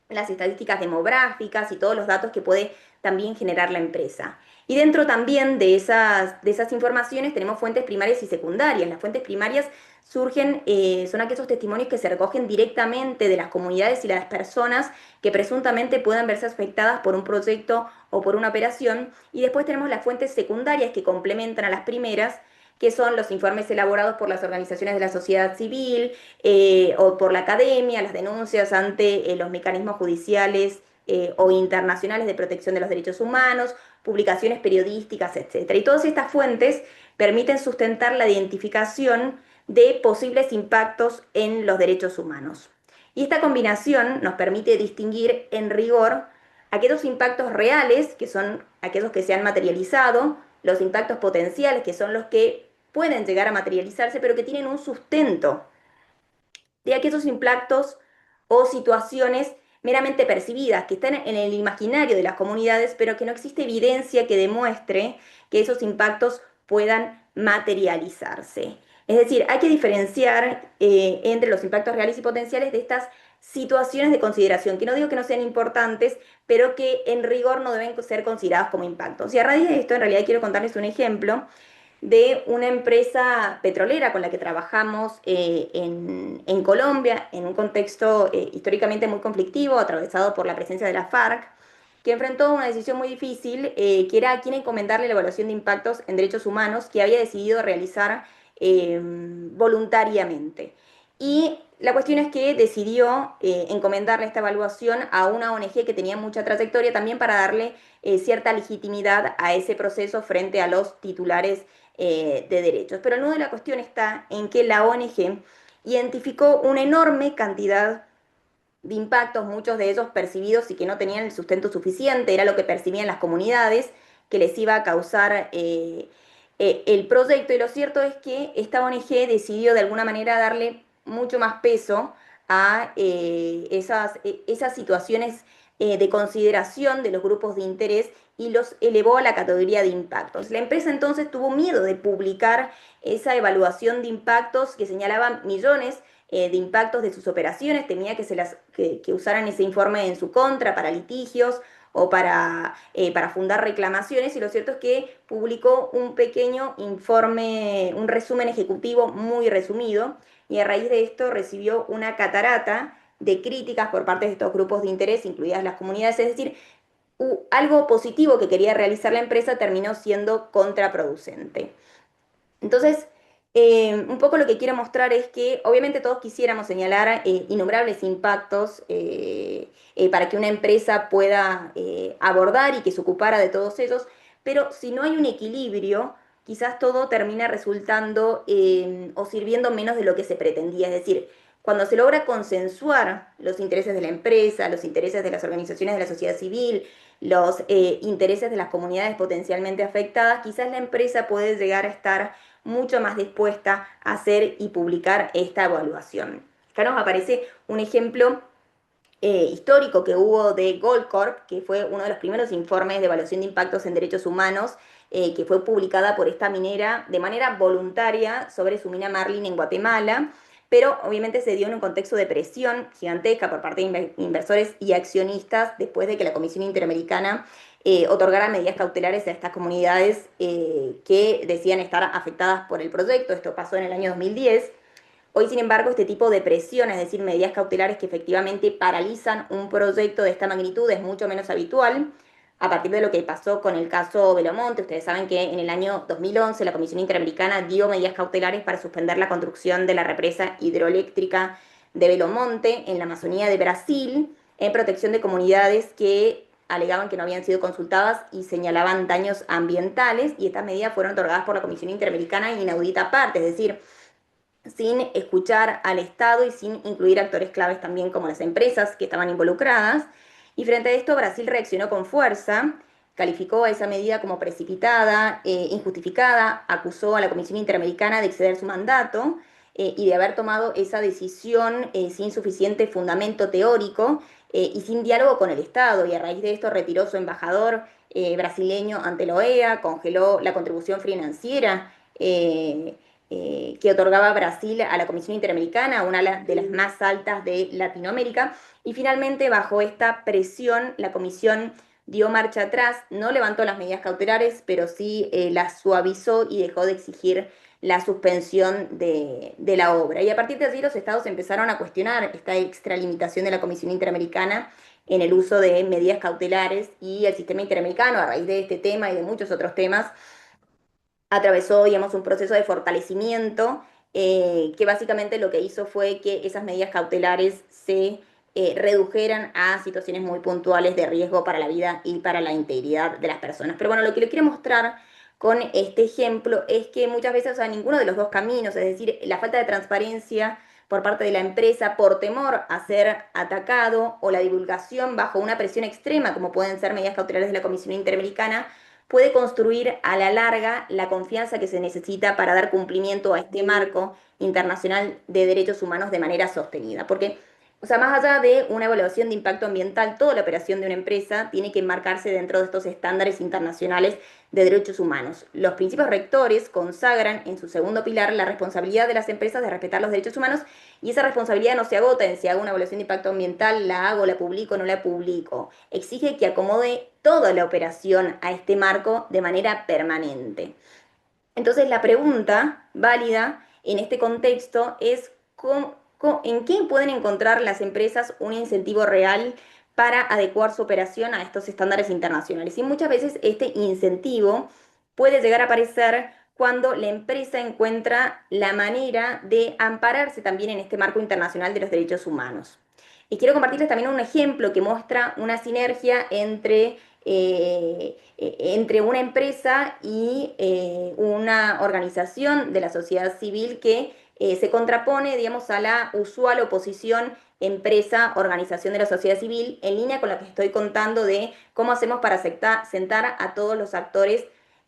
E: las estadísticas demográficas y todos los datos que puede también generar la empresa. Y dentro también de esas informaciones tenemos fuentes primarias y secundarias. Las fuentes primarias son aquellos testimonios que se recogen directamente de las comunidades y las personas que presuntamente puedan verse afectadas por un proyecto o por una operación. Y después tenemos las fuentes secundarias que complementan a las primeras, que son los informes elaborados por las organizaciones de la sociedad civil o por la academia, las denuncias ante los mecanismos judiciales o internacionales de protección de los derechos humanos, publicaciones periodísticas, etc. Y todas estas fuentes permiten sustentar la identificación de posibles impactos en los derechos humanos. Y esta combinación nos permite distinguir en rigor aquellos impactos reales, que son aquellos que se han materializado, los impactos potenciales, que son los que pueden llegar a materializarse, pero que tienen un sustento, de aquellos impactos o situaciones meramente percibidas, que están en el imaginario de las comunidades, pero que no existe evidencia que demuestre que esos impactos puedan materializarse. Es decir, hay que diferenciar entre los impactos reales y potenciales de estas situaciones de consideración, que no digo que no sean importantes, pero que en rigor no deben ser considerados como impactos. Y a raíz de esto, en realidad quiero contarles un ejemplo de una empresa petrolera con la que trabajamos en Colombia, en un contexto históricamente muy conflictivo, atravesado por la presencia de la FARC, que enfrentó una decisión muy difícil, que era a quién encomendarle la evaluación de impactos en derechos humanos, que había decidido realizar voluntariamente. Y la cuestión es que decidió encomendarle esta evaluación a una ONG que tenía mucha trayectoria también para darle cierta legitimidad a ese proceso frente a los titulares de derechos. Pero el nudo de la cuestión está en que la ONG identificó una enorme cantidad de impactos, muchos de ellos percibidos y que no tenían el sustento suficiente, era lo que percibían las comunidades que les iba a causar el proyecto. Y lo cierto es que esta ONG decidió de alguna manera darle mucho más peso a esas situaciones de consideración de los grupos de interés y los elevó a la categoría de impactos. La empresa entonces tuvo miedo de publicar esa evaluación de impactos que señalaba millones de impactos de sus operaciones, temía que usaran ese informe en su contra para litigios o para fundar reclamaciones, y lo cierto es que publicó un pequeño informe, un resumen ejecutivo muy resumido, y a raíz de esto recibió una catarata de críticas por parte de estos grupos de interés, incluidas las comunidades. Es decir, algo positivo que quería realizar la empresa terminó siendo contraproducente. Entonces, un poco lo que quiero mostrar es que obviamente todos quisiéramos señalar innumerables impactos para que una empresa pueda abordar y que se ocupara de todos ellos, pero si no hay un equilibrio, quizás todo termina resultando o sirviendo menos de lo que se pretendía. Es decir, cuando se logra consensuar los intereses de la empresa, los intereses de las organizaciones de la sociedad civil, los intereses de las comunidades potencialmente afectadas, quizás la empresa puede llegar a estar mucho más dispuesta a hacer y publicar esta evaluación. Acá nos aparece un ejemplo histórico que hubo de Goldcorp, que fue uno de los primeros informes de evaluación de impactos en derechos humanos, que fue publicada por esta minera de manera voluntaria sobre su mina Marlin en Guatemala, pero obviamente se dio en un contexto de presión gigantesca por parte de inversores y accionistas después de que la Comisión Interamericana otorgara medidas cautelares a estas comunidades que decían estar afectadas por el proyecto. Esto pasó en el año 2010. Hoy, sin embargo, este tipo de presión, es decir, medidas cautelares que efectivamente paralizan un proyecto de esta magnitud, es mucho menos habitual. A partir de lo que pasó con el caso Belo Monte, ustedes saben que en el año 2011 la Comisión Interamericana dio medidas cautelares para suspender la construcción de la represa hidroeléctrica de Belo Monte en la Amazonía de Brasil, en protección de comunidades que alegaban que no habían sido consultadas y señalaban daños ambientales, y estas medidas fueron otorgadas por la Comisión Interamericana inaudita parte, es decir, sin escuchar al Estado y sin incluir actores claves también como las empresas que estaban involucradas. Y frente a esto, Brasil reaccionó con fuerza, calificó a esa medida como precipitada, injustificada, acusó a la Comisión Interamericana de exceder su mandato y de haber tomado esa decisión sin suficiente fundamento teórico y sin diálogo con el Estado. Y a raíz de esto retiró su embajador brasileño ante la OEA, congeló la contribución financiera que otorgaba Brasil a la Comisión Interamericana, una de las más altas de Latinoamérica, y finalmente bajo esta presión la Comisión dio marcha atrás, no levantó las medidas cautelares, pero sí las suavizó y dejó de exigir la suspensión de la obra. Y a partir de allí los estados empezaron a cuestionar esta extralimitación de la Comisión Interamericana en el uso de medidas cautelares, y el sistema interamericano, a raíz de este tema y de muchos otros temas, atravesó, digamos, un proceso de fortalecimiento que básicamente lo que hizo fue que esas medidas cautelares se redujeran a situaciones muy puntuales de riesgo para la vida y para la integridad de las personas. Pero bueno, lo que le quiero mostrar con este ejemplo es que muchas veces, o sea, ninguno de los dos caminos, es decir, la falta de transparencia por parte de la empresa por temor a ser atacado, o la divulgación bajo una presión extrema, como pueden ser medidas cautelares de la Comisión Interamericana, puede construir a la larga la confianza que se necesita para dar cumplimiento a este marco internacional de derechos humanos de manera sostenida. Porque, o sea, más allá de una evaluación de impacto ambiental, toda la operación de una empresa tiene que enmarcarse dentro de estos estándares internacionales de derechos humanos. Los principios rectores consagran en su segundo pilar la responsabilidad de las empresas de respetar los derechos humanos, y esa responsabilidad no se agota en si hago una evaluación de impacto ambiental, la hago, la publico, no la publico. Exige que acomode toda la operación a este marco de manera permanente. Entonces la pregunta válida en este contexto es ¿en qué pueden encontrar las empresas un incentivo real para adecuar su operación a estos estándares internacionales? Y muchas veces este incentivo puede llegar a aparecer cuando la empresa encuentra la manera de ampararse también en este marco internacional de los derechos humanos. Y quiero compartirles también un ejemplo que muestra una sinergia entre una empresa y una organización de la sociedad civil que se contrapone, digamos, a la usual oposición empresa-organización de la sociedad civil, en línea con lo que estoy contando de cómo hacemos para sentar a todos los actores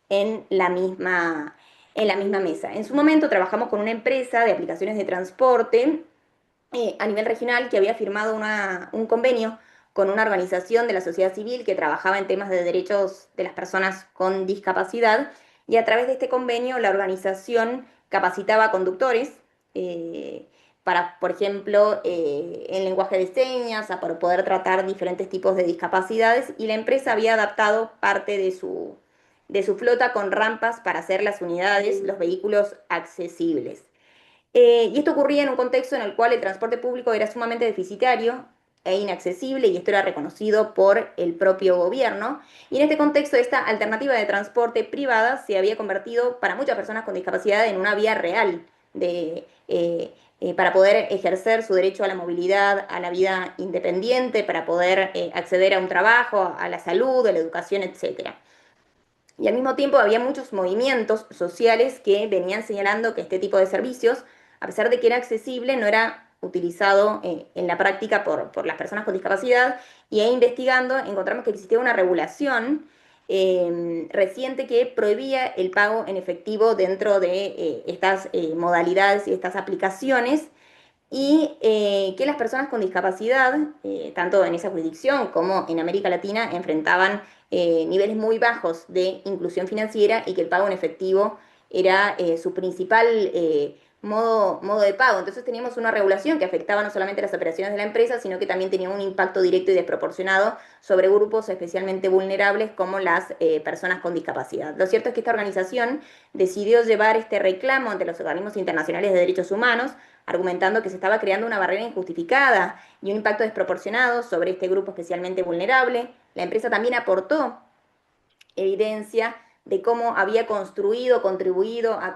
E: en la misma mesa. En su momento trabajamos con una empresa de aplicaciones de transporte a nivel regional que había firmado un convenio con una organización de la sociedad civil que trabajaba en temas de derechos de las personas con discapacidad, y a través de este convenio la organización capacitaba a conductores para, por ejemplo, en lenguaje de señas, para poder tratar diferentes tipos de discapacidades, y la empresa había adaptado parte de su flota con rampas para hacer las unidades, los vehículos accesibles. Y esto ocurría en un contexto en el cual el transporte público era sumamente deficitario e inaccesible, y esto era reconocido por el propio gobierno. Y en este contexto, esta alternativa de transporte privada se había convertido para muchas personas con discapacidad en una vía real para poder ejercer su derecho a la movilidad, a la vida independiente, para poder acceder a un trabajo, a la salud, a la educación, etcétera. Y al mismo tiempo había muchos movimientos sociales que venían señalando que este tipo de servicios, a pesar de que era accesible, no era utilizado en la práctica por las personas con discapacidad. Y ahí, investigando, encontramos que existía una regulación reciente que prohibía el pago en efectivo dentro de estas modalidades y estas aplicaciones, y que las personas con discapacidad, tanto en esa jurisdicción como en América Latina, enfrentaban niveles muy bajos de inclusión financiera, y que el pago en efectivo era su principal modo de pago. Entonces teníamos una regulación que afectaba no solamente las operaciones de la empresa, sino que también tenía un impacto directo y desproporcionado sobre grupos especialmente vulnerables como las personas con discapacidad. Lo cierto es que esta organización decidió llevar este reclamo ante los organismos internacionales de derechos humanos, argumentando que se estaba creando una barrera injustificada y un impacto desproporcionado sobre este grupo especialmente vulnerable. La empresa también aportó evidencia de cómo había contribuido a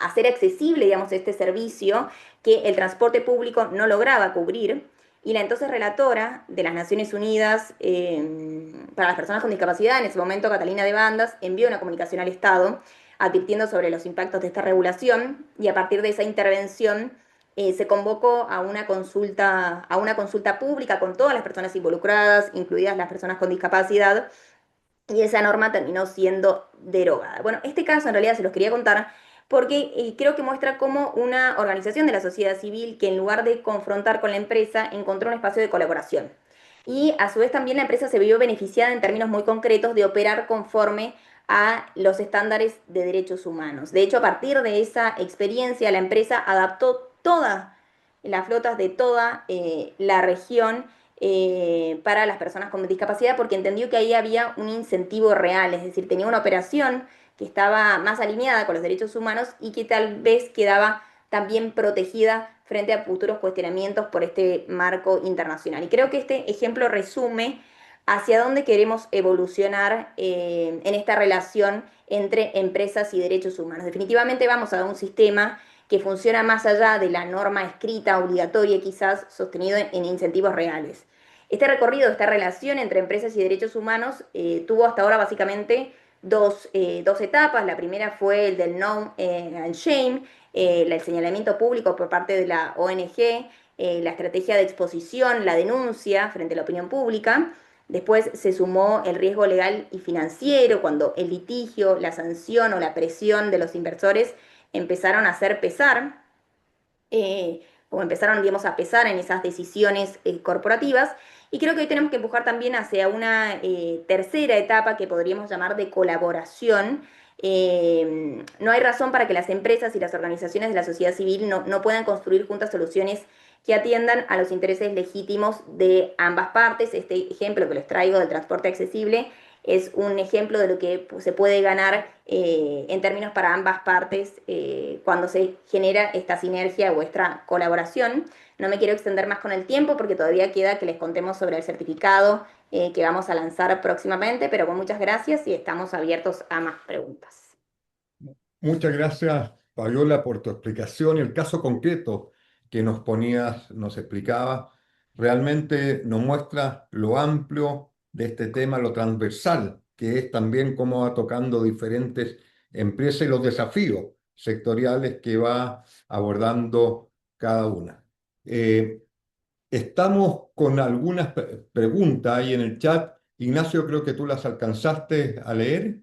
E: hacer accesible, digamos, este servicio que el transporte público no lograba cubrir. Y la entonces relatora de las Naciones Unidas para las personas con discapacidad, en ese momento Catalina de Bandas, envió una comunicación al Estado advirtiendo sobre los impactos de esta regulación, y a partir de esa intervención se convocó a una consulta pública con todas las personas involucradas, incluidas las personas con discapacidad, y esa norma terminó siendo derogada. Bueno, este caso en realidad se los quería contar porque creo que muestra cómo una organización de la sociedad civil que en lugar de confrontar con la empresa encontró un espacio de colaboración. Y a su vez también la empresa se vio beneficiada en términos muy concretos de operar conforme a los estándares de derechos humanos. De hecho, a partir de esa experiencia, la empresa adaptó todas las flotas de toda la región para las personas con discapacidad porque entendió que ahí había un incentivo real, es decir, tenía una operación que estaba más alineada con los derechos humanos y que tal vez quedaba también protegida frente a futuros cuestionamientos por este marco internacional. Y creo que este ejemplo resume hacia dónde queremos evolucionar en esta relación entre empresas y derechos humanos. Definitivamente vamos a un sistema que funciona más allá de la norma escrita obligatoria, quizás sostenido en incentivos reales. Este recorrido, esta relación entre empresas y derechos humanos tuvo hasta ahora básicamente dos etapas. La primera fue el del no and shame, el señalamiento público por parte de la ONG, la estrategia de exposición, la denuncia frente a la opinión pública. Después se sumó el riesgo legal y financiero, cuando el litigio, la sanción o la presión de los inversores empezaron a hacer pesar, como empezaron, digamos, a pesar en esas decisiones corporativas. Y creo que hoy tenemos que empujar también hacia una tercera etapa que podríamos llamar de colaboración. No hay razón para que las empresas y las organizaciones de la sociedad civil no puedan construir juntas soluciones que atiendan a los intereses legítimos de ambas partes. Este ejemplo que les traigo del transporte accesible es un ejemplo de lo que se puede ganar en términos para ambas partes cuando se genera esta sinergia o esta colaboración. No me quiero extender más con el tiempo porque todavía queda que les contemos sobre el certificado que vamos a lanzar próximamente, pero con muchas gracias y estamos abiertos a más preguntas.
C: Muchas gracias, Fabiola, por tu explicación y el caso concreto que nos ponías, nos explicaba. Realmente nos muestra lo amplio de este tema, lo transversal, que es también cómo va tocando diferentes empresas y los desafíos sectoriales que va abordando cada una. Eh, Estamos con algunas preguntas ahí en el chat. Ignacio, creo que tú las alcanzaste a leer.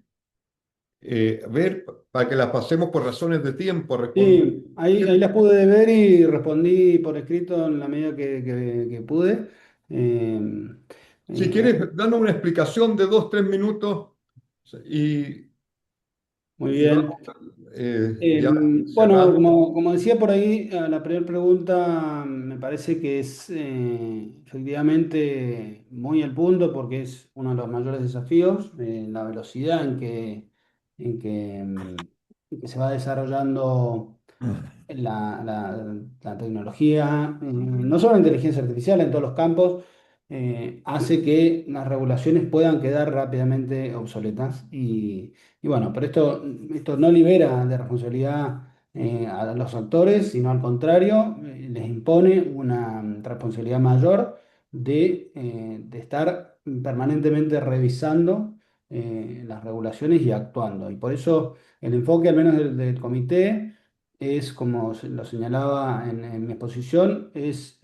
C: A ver, para que las pasemos por razones de tiempo, responder.
D: Sí, ahí las pude ver y respondí por escrito en la medida que pude. Eh,
C: Si
D: eh,
C: quieres, danos una explicación de 2, 3 minutos y,
D: Muy
C: y vamos
D: bien.
C: ya
D: Bueno,
C: cerrando.
D: como decía por ahí, a la primera pregunta me parece que es efectivamente muy el punto porque es uno de los mayores desafíos, la velocidad en que se va desarrollando la tecnología, no solo la inteligencia artificial en todos los campos, hace que las regulaciones puedan quedar rápidamente obsoletas. Y bueno, pero esto no libera de responsabilidad a los actores, sino al contrario, les impone una responsabilidad mayor de estar permanentemente revisando las regulaciones y actuando. Y por eso el enfoque, al menos del comité, es, como lo señalaba en mi exposición, es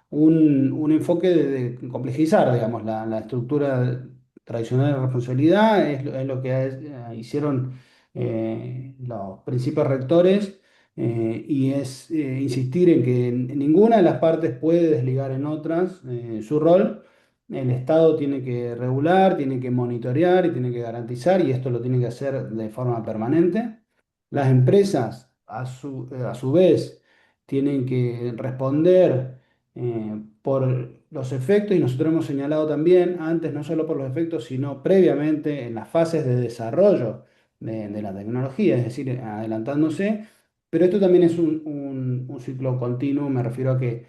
D: un enfoque de complejizar, digamos, la estructura tradicional de responsabilidad, es lo que hicieron los principios rectores, y es insistir en que ninguna de las partes puede desligar en otras su rol. El Estado tiene que regular, tiene que monitorear y tiene que garantizar, y esto lo tiene que hacer de forma permanente. Las empresas, a su vez, tienen que responder por los efectos, y nosotros hemos señalado también antes, no solo por los efectos, sino previamente en las fases de desarrollo de la tecnología, es decir, adelantándose. Pero esto también es un ciclo continuo, me refiero a que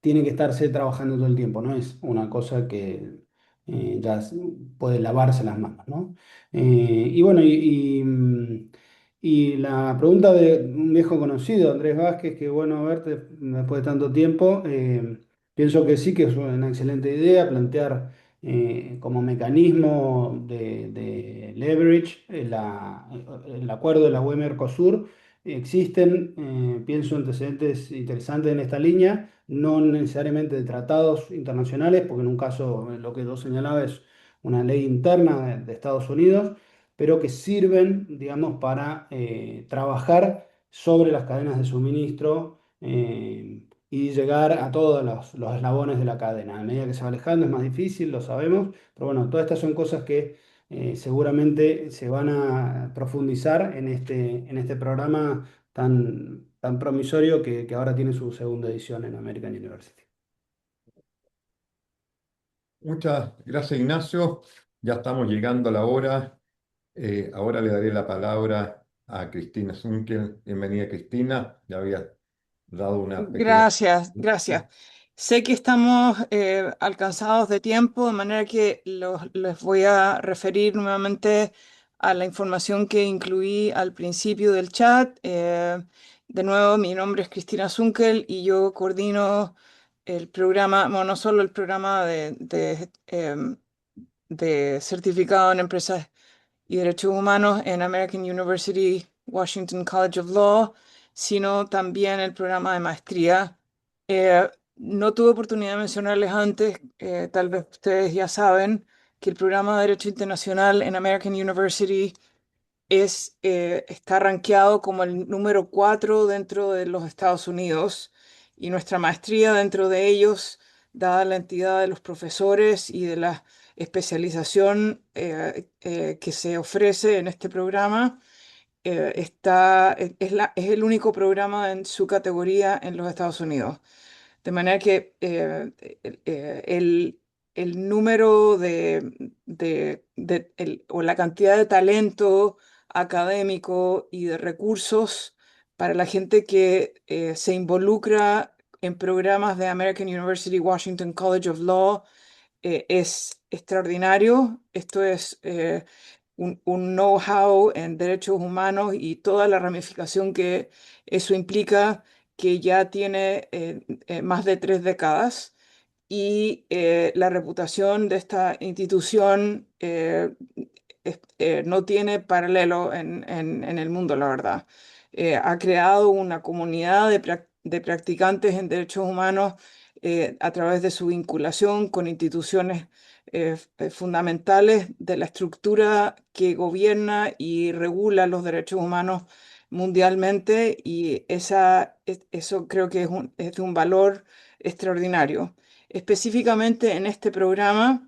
D: tiene que estarse trabajando todo el tiempo, no es una cosa que ya puede lavarse las manos, ¿no? Y bueno, y la pregunta de un viejo conocido, Andrés Vázquez, que bueno verte después de tanto tiempo, pienso que sí que es una excelente idea plantear como mecanismo de leverage el acuerdo de la UE-Mercosur existen, pienso, antecedentes interesantes en esta línea, no necesariamente de tratados internacionales, porque en un caso lo que yo señalaba es una ley interna de Estados Unidos, pero que sirven, digamos, para trabajar sobre las cadenas de suministro y llegar a todos los eslabones de la cadena. A medida que se va alejando es más difícil, lo sabemos, pero bueno, todas estas son cosas que seguramente se van a profundizar en este programa tan promisorio que ahora tiene su segunda edición en American University.
C: Muchas gracias, Ignacio. Ya estamos llegando a la hora. Ahora le daré la palabra a Cristina Zunkel. Bienvenida, Cristina. Ya había dado una pequeña...
A: Gracias, gracias. Sé que estamos alcanzados de tiempo, de manera que les voy a referir nuevamente a la información que incluí al principio del chat. De nuevo, mi nombre es Cristina Zunkel y yo coordino el programa, bueno, no solo el programa de certificado en empresas y Derechos Humanos en American University Washington College of Law, sino también el programa de maestría. No tuve oportunidad de mencionarles antes, tal vez ustedes ya saben, que el programa de Derecho Internacional en American University está rankeado como el número 4 dentro de los Estados Unidos y nuestra maestría dentro de ellos, dada la entidad de los profesores y de la especialización que se ofrece en este programa, es el único programa en su categoría en los Estados Unidos. De manera que el número o la cantidad de talento académico y de recursos para la gente que se involucra en programas de American University Washington College of Law es extraordinario. Esto es un know-how en derechos humanos y toda la ramificación que eso implica, que ya tiene más de 3 décadas. Y la reputación de esta institución no tiene paralelo en el mundo, la verdad. Ha creado una comunidad de practicantes en derechos humanos a través de su vinculación con instituciones fundamentales de la estructura que gobierna y regula los derechos humanos mundialmente, y eso creo que es de un valor extraordinario. Específicamente en este programa,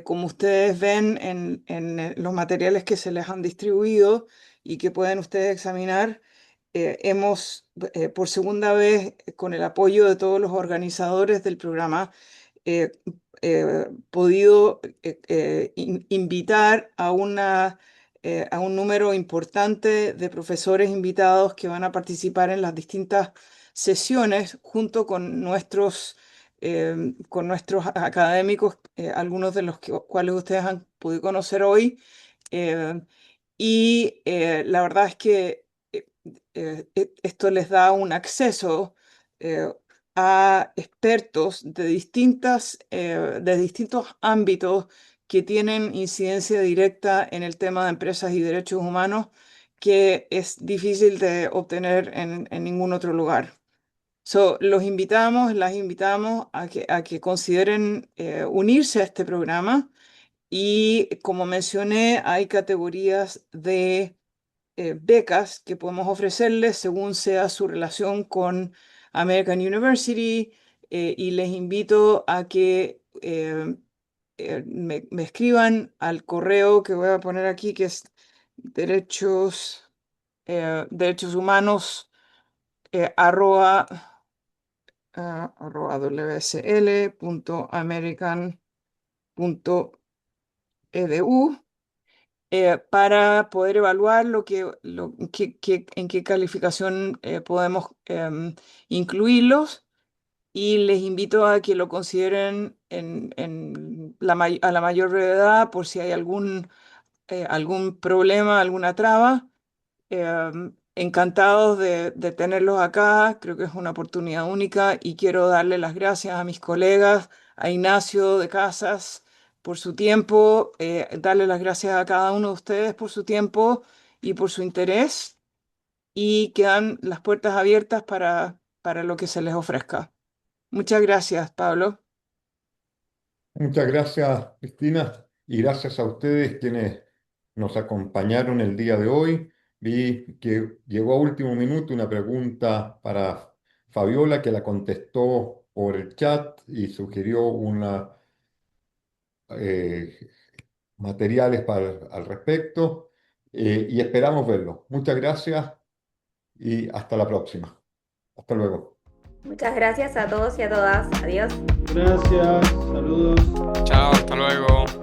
A: como ustedes ven en los materiales que se les han distribuido y que pueden ustedes examinar, hemos, por segunda vez, con el apoyo de todos los organizadores del programa, eh, podido invitar a un número importante de profesores invitados que van a participar en las distintas sesiones junto con nuestros académicos, algunos de los cuales ustedes han podido conocer hoy. eh, la verdad es que esto les da un acceso eh, a expertos de distintos ámbitos que tienen incidencia directa en el tema de empresas y derechos humanos, que es difícil de obtener en ningún otro lugar. Las invitamos a que consideren unirse a este programa, y como mencioné, hay categorías de becas que podemos ofrecerles según sea su relación con American University, y les invito a que me escriban al correo que voy a poner aquí, que es derechos humanos arroba, arroba wsl.american.edu, para poder evaluar en qué calificación podemos incluirlos, y les invito a que lo consideren a la mayor brevedad por si hay algún problema, alguna traba. Encantados de tenerlos acá, creo que es una oportunidad única, y quiero darle las gracias a mis colegas, a Ignacio de Casas por su tiempo, darle las gracias a cada uno de ustedes por su tiempo y por su interés. y quedan las puertas abiertas para lo que se les ofrezca. Muchas gracias, Pablo.
C: Muchas gracias, Cristina, y gracias a ustedes quienes nos acompañaron el día de hoy. Vi que llegó a último minuto una pregunta para Fabiola, que la contestó por el chat y sugirió eh, materiales al respecto, y esperamos verlo. Muchas gracias y hasta la próxima. Hasta luego.
E: Muchas gracias a todos y a todas. Adiós.
D: Gracias, saludos.
F: Chao, hasta luego.